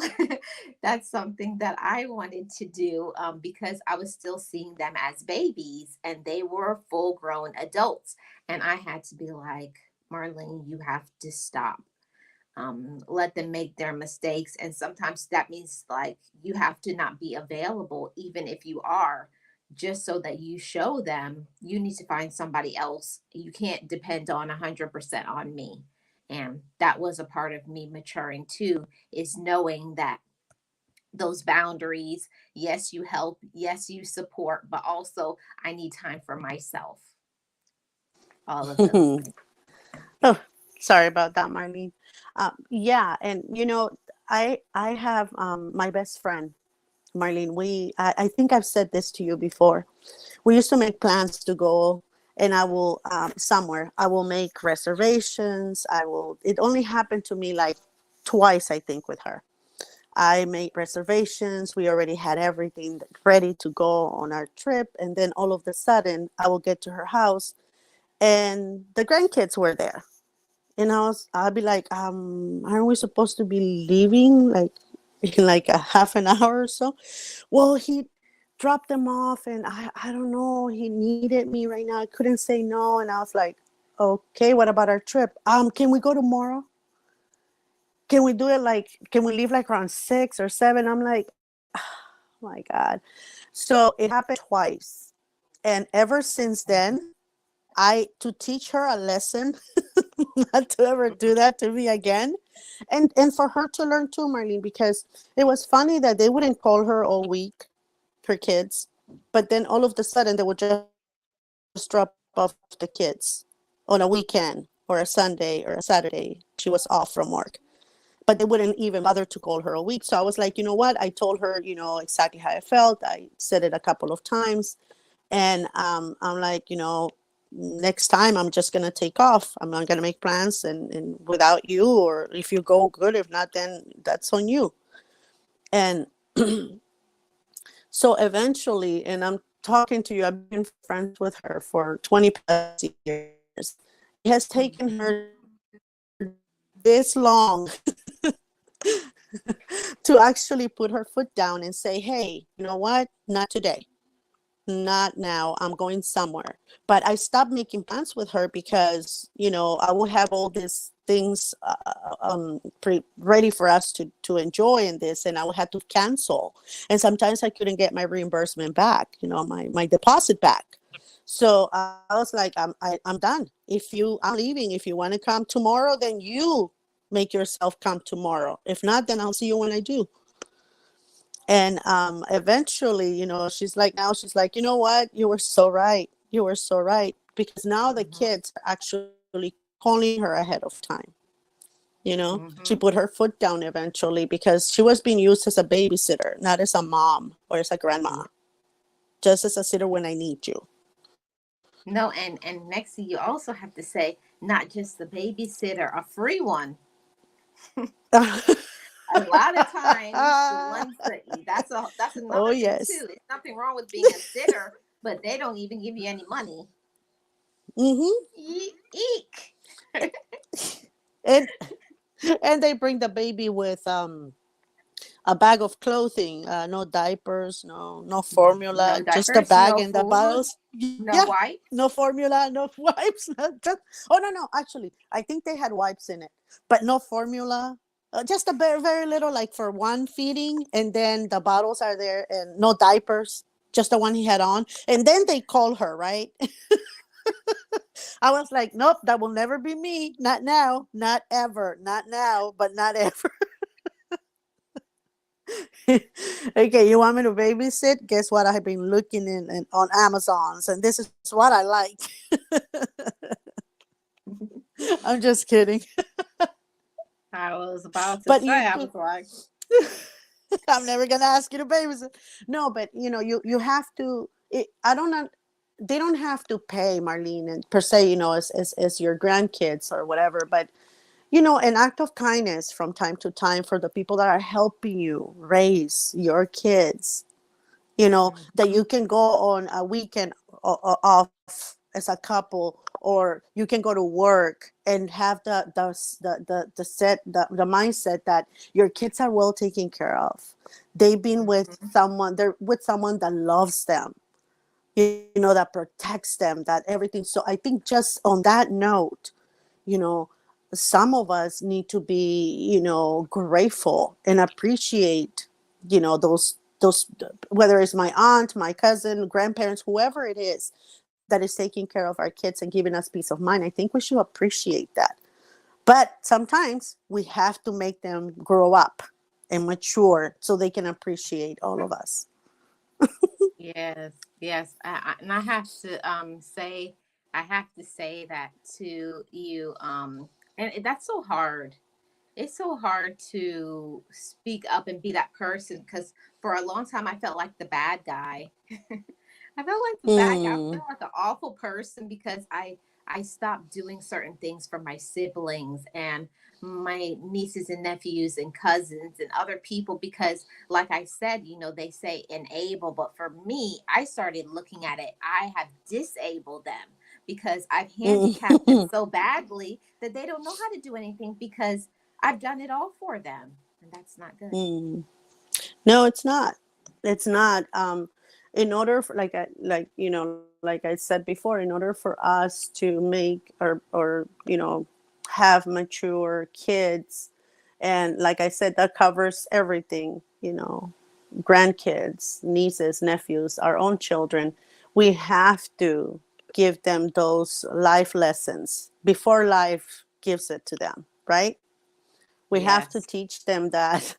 Speaker 1: that's something that I wanted to do, because I was still seeing them as babies and they were full grown adults, and I had to be like, Marlene, you have to stop. Let them make their mistakes. And sometimes that means like you have to not be available, even if you are, just so that you show them you need to find somebody else. You can't depend on 100% on me. And that was a part of me maturing too, is knowing that those boundaries, yes, you help, yes, you support, but also I need time for myself. All of those things.
Speaker 3: Oh, sorry about that, Marlene. Yeah, and I have my best friend, Marlene. I think I've said this to you before. We used to make plans to go, and I will somewhere. I will make reservations. I will. It only happened to me like twice, I think, with her. I made reservations. We already had everything ready to go on our trip, and then all of a sudden, I will get to her house, and the grandkids were there. And I'll be like, aren't we supposed to be leaving like in like a half an hour or so? Well, he dropped them off, and I don't know. He needed me right now. I couldn't say no, and I was like, okay, what about our trip? Can we go tomorrow? Can we do it like? Can we leave like around 6 or 7? I'm like, oh my God. So it happened twice, and ever since then, I to teach her a lesson not to ever do that to me again. And for her to learn too, Marlene, because it was funny that they wouldn't call her all week, her kids, but then all of a sudden they would just drop off the kids on a weekend or a Sunday or a Saturday when she was off from work. But they wouldn't even bother to call her a week. So I was like, you know what? I told her, exactly how I felt. I said it a couple of times. And I'm like, next time I'm just gonna take off. I'm not gonna make plans and without you, or if you go, good. If not, then that's on you. And so eventually, and I'm talking to you, I've been friends with her for 20 plus years. It has taken her this long to actually put her foot down and say, hey, you know what? Not today. Not now. I'm going somewhere. But I stopped making plans with her because, I will have all these things ready for us to enjoy in this, and I would have to cancel. And sometimes I couldn't get my reimbursement back, my deposit back. So I was like, I'm done. I'm leaving. If you want to come tomorrow, then you make yourself come tomorrow. If not, then I'll see you when I do. And eventually, she's like, you know what? You were so right. You were so right. Because now the
Speaker 1: Mm-hmm.
Speaker 3: kids are actually calling her ahead of time. She
Speaker 1: Mm-hmm.
Speaker 3: put her foot down eventually because she was being used as a babysitter, not as a mom or as a grandma, just as a sitter when I need you.
Speaker 1: No, and next thing you also have to say, not just the babysitter, a free one. A lot of times, the ones that that's
Speaker 3: Oh,
Speaker 1: another thing
Speaker 3: yes.
Speaker 1: too. It's nothing wrong with being a sitter, but they don't even give you any money.
Speaker 3: Mm-hmm.
Speaker 1: Eek.
Speaker 3: And and they bring the baby with a bag of clothing, no diapers, no
Speaker 1: No
Speaker 3: formula, just a
Speaker 1: diapers,
Speaker 3: bag
Speaker 1: no
Speaker 3: and the
Speaker 1: food,
Speaker 3: bottles. Yeah,
Speaker 1: no
Speaker 3: no
Speaker 1: wipes.
Speaker 3: formula, no wipes. Oh no, actually, I think they had wipes in it, but no formula. Just a very, very little, like for one feeding, and then the bottles are there, and no diapers, just the one he had on. And then they call her, right? I was like, nope, that will never be me. Not now, not ever, not now, but not ever. Okay, you want me to babysit? Guess what? I've been looking in on Amazons, and this is what I like. I'm just kidding.
Speaker 1: I was about to
Speaker 3: But
Speaker 1: say, I was like,
Speaker 3: I'm never gonna ask you to babysit. No, but you have to. I don't know. They don't have to pay Marlene and per se, as your grandkids or whatever. But an act of kindness from time to time for the people that are helping you raise your kids, that
Speaker 1: mhm,
Speaker 3: you can go on a weekend off as a couple, or you can go to work and have the set the mindset that your kids are well taken care of. They've been with
Speaker 1: mhm,
Speaker 3: someone, they're with someone that loves them, that protects them, that everything. So I think just on that note, you know some of us need to be grateful and appreciate those those, whether it's my aunt, my cousin, grandparents, whoever it is that is taking care of our kids and giving us peace of mind. I think we should appreciate that. But sometimes we have to make them grow up and mature so they can appreciate all of us.
Speaker 1: Yes, yes, and I have to say, I have to say that to you, and that's so hard. It's so hard to speak up and be that person because for a long time I felt like the bad guy. I felt like the bad guy. I
Speaker 3: Mm,
Speaker 1: felt like an awful person because I stopped doing certain things for my siblings and my nieces and nephews and cousins and other people because like I said, they say enable, but for me, I started looking at it. I have disabled them because I've handicapped them
Speaker 3: mm,
Speaker 1: so badly that they don't know how to do anything because I've done it all for them. And that's not good.
Speaker 3: mm. No, it's not. It's not. In order for, like I said before, in order for us to make or have mature kids, and like I said, that covers everything. Grandkids, nieces, nephews, our own children. We have to give them those life lessons before life gives it to them, right? We have to
Speaker 1: Yes,
Speaker 3: teach them that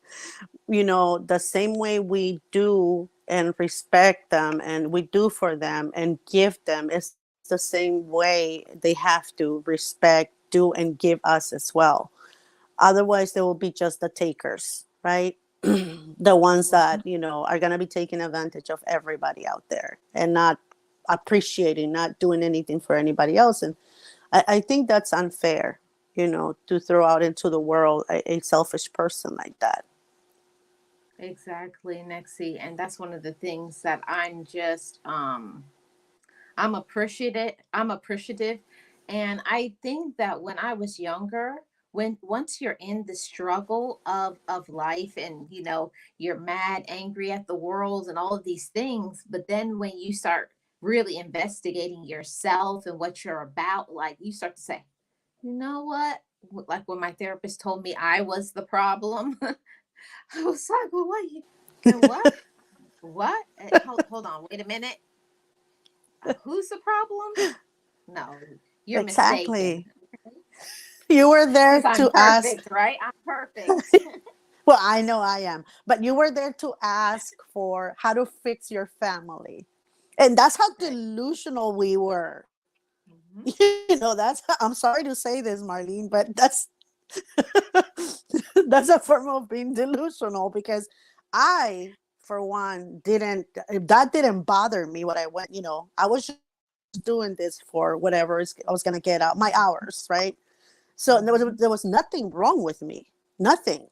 Speaker 3: the same way we do and respect them and we do for them and give them is the same way they have to respect, do, and give us as well. Otherwise, they will be just the takers, right? The ones
Speaker 1: mhm,
Speaker 3: that, are going to be taking advantage of everybody out there and not appreciating, not doing anything for anybody else. And I think that's unfair, to throw out into the world a selfish person like that.
Speaker 1: exactly, Nexie. And that's one of the things that I'm appreciative. I'm appreciative. And I think that when I was younger, when once you're in the struggle of life and you're mad, angry at the world and all of these things, but then when you start really investigating yourself and what you're about, like you start to say, you know what? Like when my therapist told me I was the problem, I was like, well, what? And what? What? Hold on. Wait a minute. Who's the problem? No, you're mistaken.
Speaker 3: Exactly. You were there
Speaker 1: Because I'm
Speaker 3: to ask.
Speaker 1: perfect, right? I'm perfect.
Speaker 3: Well, I know I am, but you were there to ask for how to fix your family. And that's how
Speaker 1: Right.
Speaker 3: delusional we were.
Speaker 1: Mhm.
Speaker 3: That's, I'm sorry to say this, Marlene, but that's a form of being delusional because I, for one, that didn't bother me what I went, I was just doing this for whatever I was going to get out my hours, right? So there was
Speaker 1: Mhm.
Speaker 3: nothing wrong with me, nothing,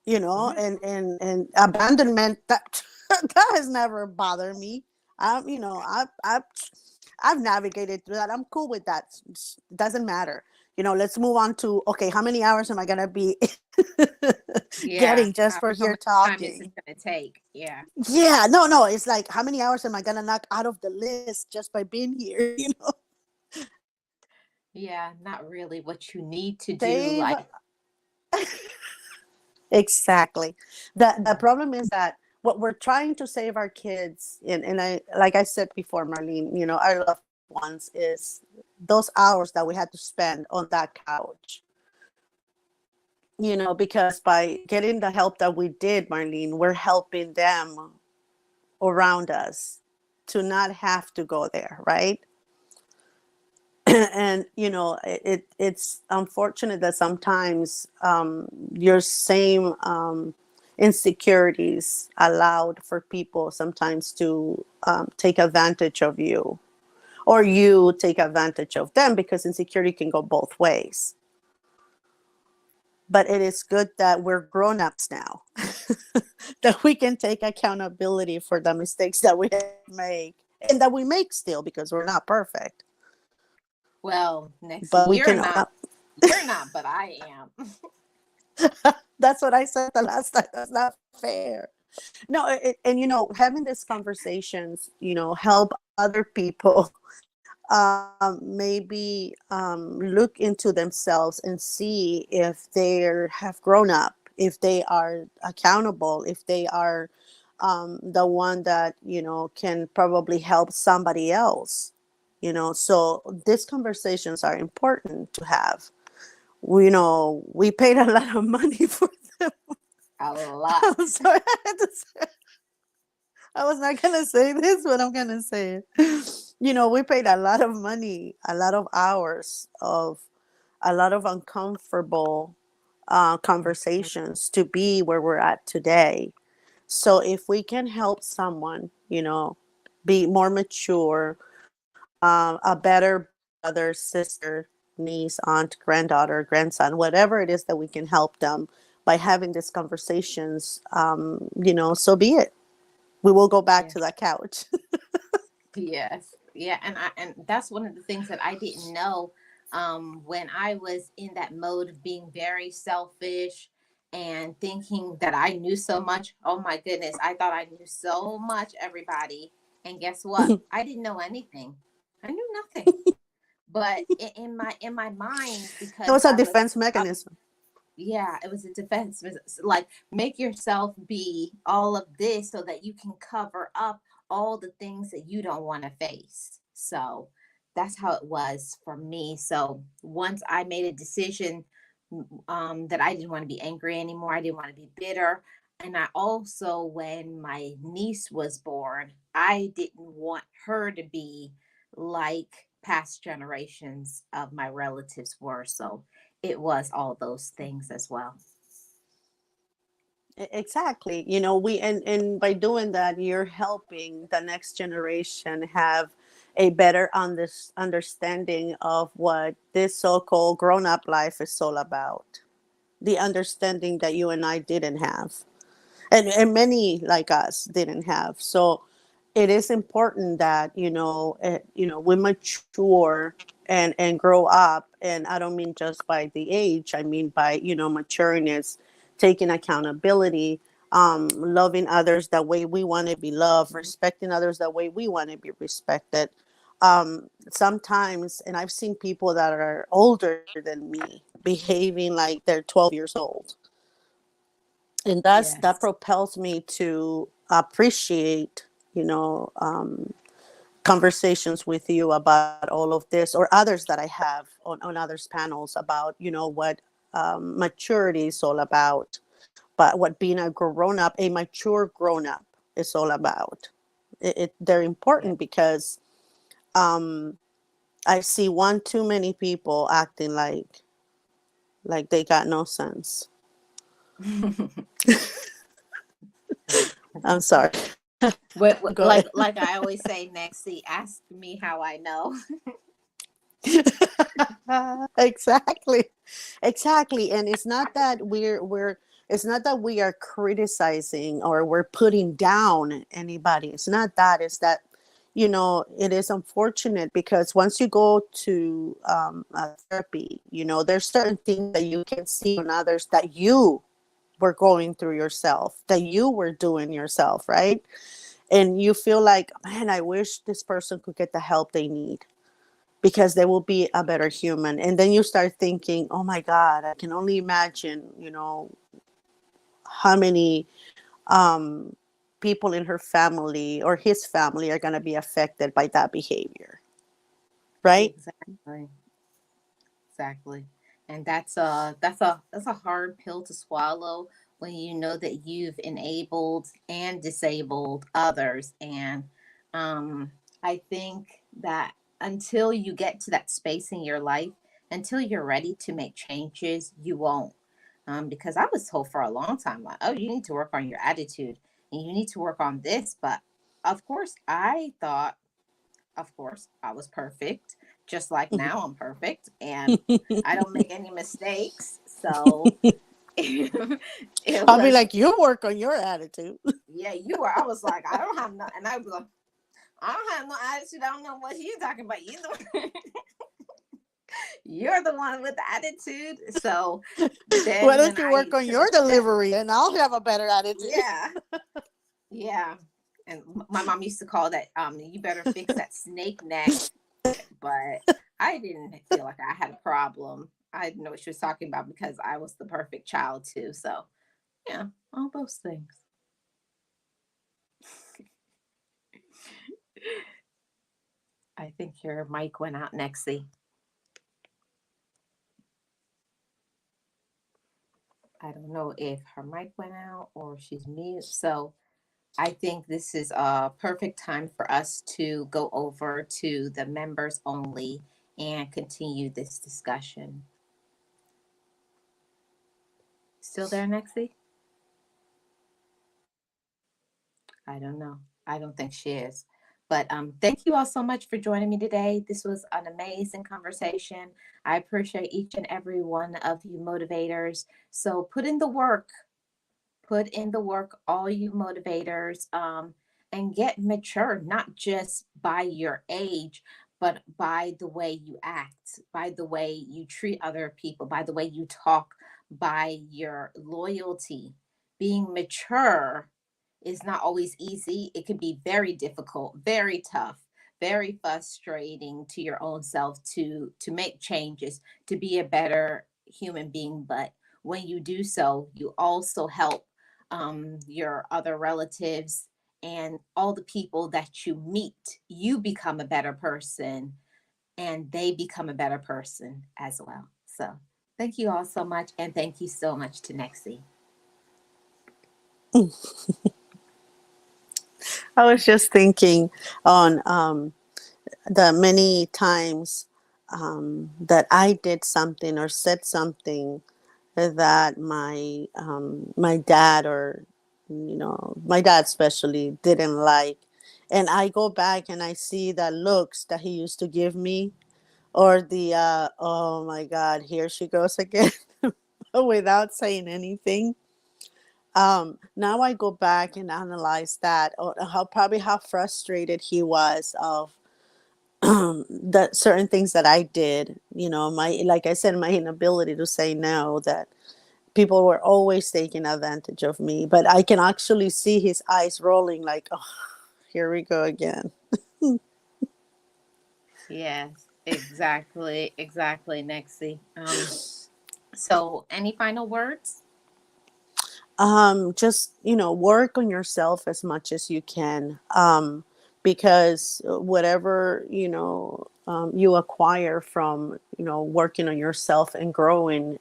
Speaker 1: Mhm.
Speaker 3: and abandonment, that that has never bothered me. I've navigated through that. I'm cool with that. It doesn't matter. Let's move on to, okay, how many hours am I gonna be
Speaker 1: Yeah.
Speaker 3: getting just for
Speaker 1: How
Speaker 3: here
Speaker 1: much time is this
Speaker 3: talking?
Speaker 1: going to take? Yeah.
Speaker 3: Yeah, no, it's like, how many hours am I gonna knock out of the list just by being here?
Speaker 1: Yeah. Not really what you need to do.
Speaker 3: Save.
Speaker 1: Like,
Speaker 3: Exactly. The problem is that what we're trying to save our kids, and I, like I said before, Marlene, our loved ones, is those hours that we had to spend on that couch. Because by getting the help that we did, Marlene, we're helping them around us to not have to go there, right? And it's unfortunate that sometimes your same insecurities allowed for people sometimes to take advantage of you, or you take advantage of them, because insecurity can go both ways. But it is good that we're grown-ups now, that we can take accountability for the mistakes that we have made and that we make still, because we're not perfect,
Speaker 1: well,
Speaker 3: but
Speaker 1: Nexie,
Speaker 3: we can own up.
Speaker 1: you're not, but I am.
Speaker 3: That's what I said the last time. That's not fair. No, and having these conversations, help other people maybe look into themselves and see if they have grown up, if they are accountable, if they are the one that, can probably help somebody else. So these conversations are important to have. We paid a lot of money for them.
Speaker 1: A lot.
Speaker 3: I'm sorry, I had to say, I was not gonna say this, but I'm gonna say it. We paid a lot of money, a lot of hours of a lot of uncomfortable conversations to be where we're at today. So if we can help someone, be more mature, a better brother, sister, niece, aunt, granddaughter, grandson, whatever it is that we can help them by having these conversations, so be it. We will go back
Speaker 1: Yeah.
Speaker 3: to that couch.
Speaker 1: Yes. Yeah, and that's one of the things that I didn't know when I was in that mode of being very selfish and thinking that I knew so much. Oh my goodness, I thought I knew so much, everybody. And guess what?
Speaker 3: It
Speaker 1: I didn't know anything. I knew nothing. But in my mind, because
Speaker 3: was a defense
Speaker 1: I was
Speaker 3: mechanism.
Speaker 1: yeah, it was a defense. Like, make yourself be all of this so that you can cover up all the things that you don't want to face. So that's how it was for me. So once I made a decision, that I didn't want to be angry anymore, I didn't want to be bitter. And I also, when my niece was born, I didn't want her to be like past generations of my relatives were. So it was all those things as well.
Speaker 3: Exactly. We and by doing that, you're helping the next generation have a better understanding of what this so-called grown-up life is all about. The understanding that you and I didn't have, and many like us didn't have. So it is important that we mature and grow up, and I don't mean just by the age, I mean by maturing is taking accountability, loving others the way we want to be loved,
Speaker 1: Mhm.
Speaker 3: respecting others the way we want to be respected. Sometimes, and I've seen people that are older than me behaving like they're 12 years old, and that
Speaker 1: Yes.
Speaker 3: propels me to appreciate you know conversations with you about all of this, or others that I have on others panels about what maturity is all about, but what being a mature grown up is all about. They're
Speaker 1: Yeah.
Speaker 3: important because um I see one too many people acting like they got no sense. I'm sorry. Go ahead.
Speaker 1: Like I always say, next, see, ask me how I know.
Speaker 3: Exactly, exactly. And it's not that it's not that we are criticizing or we're putting down anybody. It's not that. It's that it is unfortunate because once you go to therapy, there's certain things that you can see on others that you were going through yourself, that you were doing yourself, right? And you feel like, man, I wish this person could get the help they need because they will be a better human. And then you start thinking, oh my God, I can only imagine, how many um, people in her family or his family are going to be affected by that behavior, right?
Speaker 1: Exactly. Exactly. And that's a hard pill to swallow when you know that you've enabled and disabled others. And I think that until you get to that space in your life, until you're ready to make changes, you won't. Because I was told for a long time, like, oh, you need to work on your attitude and you need to work on this. But of course, I thought, of course, I was perfect, just like now I'm perfect and I don't make any mistakes. So it
Speaker 3: I'll be
Speaker 1: was,
Speaker 3: like, you work on your attitude.
Speaker 1: yeah, you were. I was like, I don't have no, and I was like, I don't have no attitude. I don't know what you're talking about. You're the one with the attitude. So
Speaker 3: Why
Speaker 1: then
Speaker 3: don't
Speaker 1: when
Speaker 3: you
Speaker 1: I
Speaker 3: work on
Speaker 1: took
Speaker 3: your
Speaker 1: a step,
Speaker 3: delivery and I'll have a better attitude?
Speaker 1: yeah, yeah. And my mom used to call that, you better fix that snake neck. But I didn't feel like I had a problem. I didn't know what she was talking about because I was the perfect child too. So yeah, all those things. I think your mic went out, Nexie. I don't know if her mic went out or she's mute. So I think this is a perfect time for us to go over to the members only and continue this discussion. Still there, Nexie? I don't know. I don't think she is. But thank you all so much for joining me today. This was an amazing conversation. I appreciate each and every one of you motivators. So put in the work. Put in the work, all you motivators, and get mature, not just by your age, but by the way you act, by the way you treat other people, by the way you talk, by your loyalty. Being mature is not always easy. It can be very difficult, very tough, very frustrating to your own self to make changes, to be a better human being. But when you do so, you also help your other relatives and all the people that you meet. You become a better person and they become a better person as well. So thank you all so much. And thank you so much to Nexie.
Speaker 3: I was just thinking on the many times that I did something or said something that my dad, or my dad especially, didn't like, and I go back and I see the looks that he used to give me, or the oh my God, here she goes again, without saying anything. Now I go back and analyze that, or how frustrated he was of the certain things that I did. My, like I said, my inability to say no, that people were always taking advantage of me. But I can actually see his eyes rolling like, oh, here we go again.
Speaker 1: Yes, exactly, Nexie. So any final words?
Speaker 3: Just, work on yourself as much as you can. Because whatever, you acquire from, working on yourself and growing,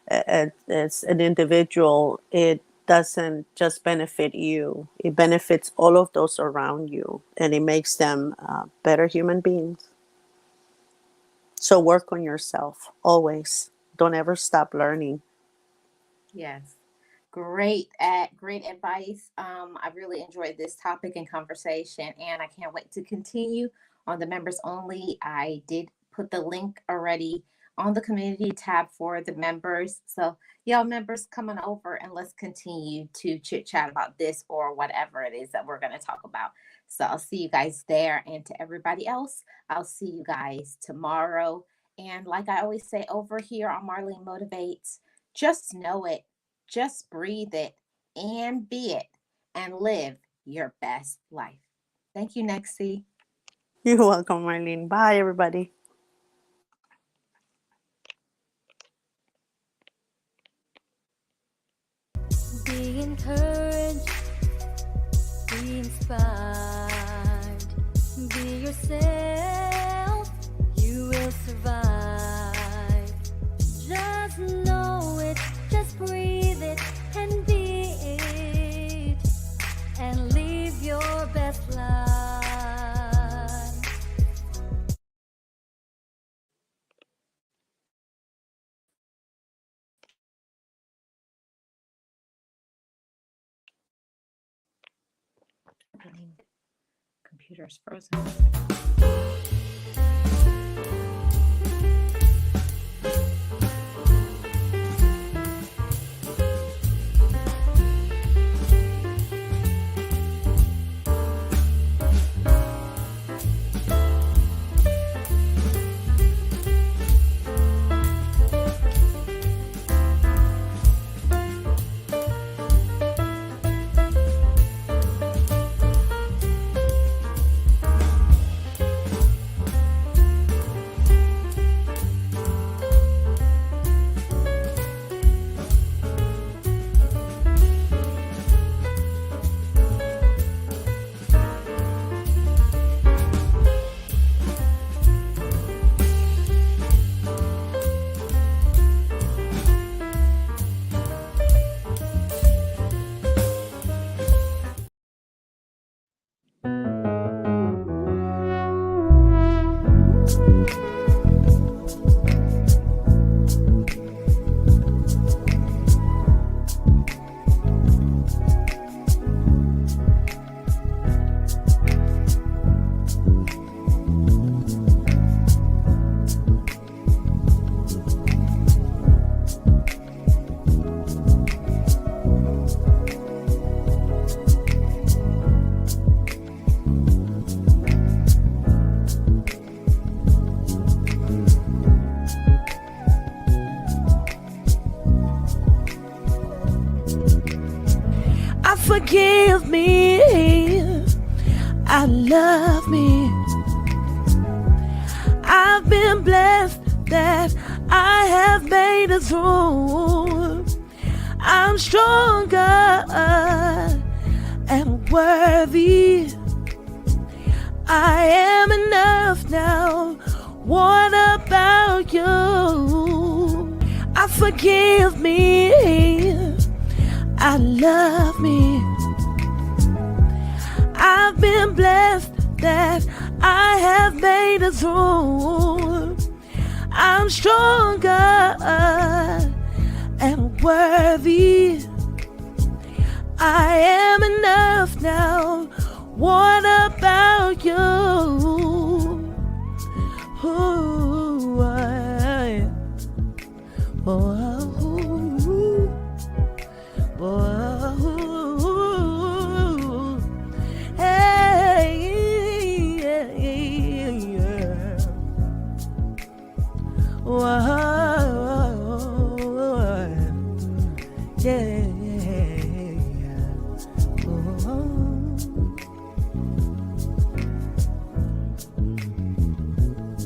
Speaker 3: as an individual, it doesn't just benefit you. It benefits all of those around you, and it makes them better human beings. So work on yourself always. Don't ever stop learning.
Speaker 1: Yes. Great advice. I really enjoyed this topic and conversation, and I can't wait to continue on the members only. I did put the link already on the community tab for the members. So, y'all members, come on over and let's continue to chit chat about this or whatever it is that we're going to talk about. So, I'll see you guys there. And to everybody else, I'll see you guys tomorrow. And like I always say over here on Marlene Motivates, just know it. Just breathe it and be it and live your best life. Thank you, Nexie.
Speaker 3: You're welcome, Marlene. Bye, everybody.
Speaker 2: Be encouraged, be inspired, be yourself, you will survive. Just know it, just breathe it and be it, and live your best life.
Speaker 1: Computer's frozen.
Speaker 2: Forgive me, I love me. I've been blessed that I have made it through. I'm stronger and worthy. I am enough now. What about you? I forgive me, I love me. I've been blessed that I have made it through. I'm stronger and worthy. I am enough now. What about you?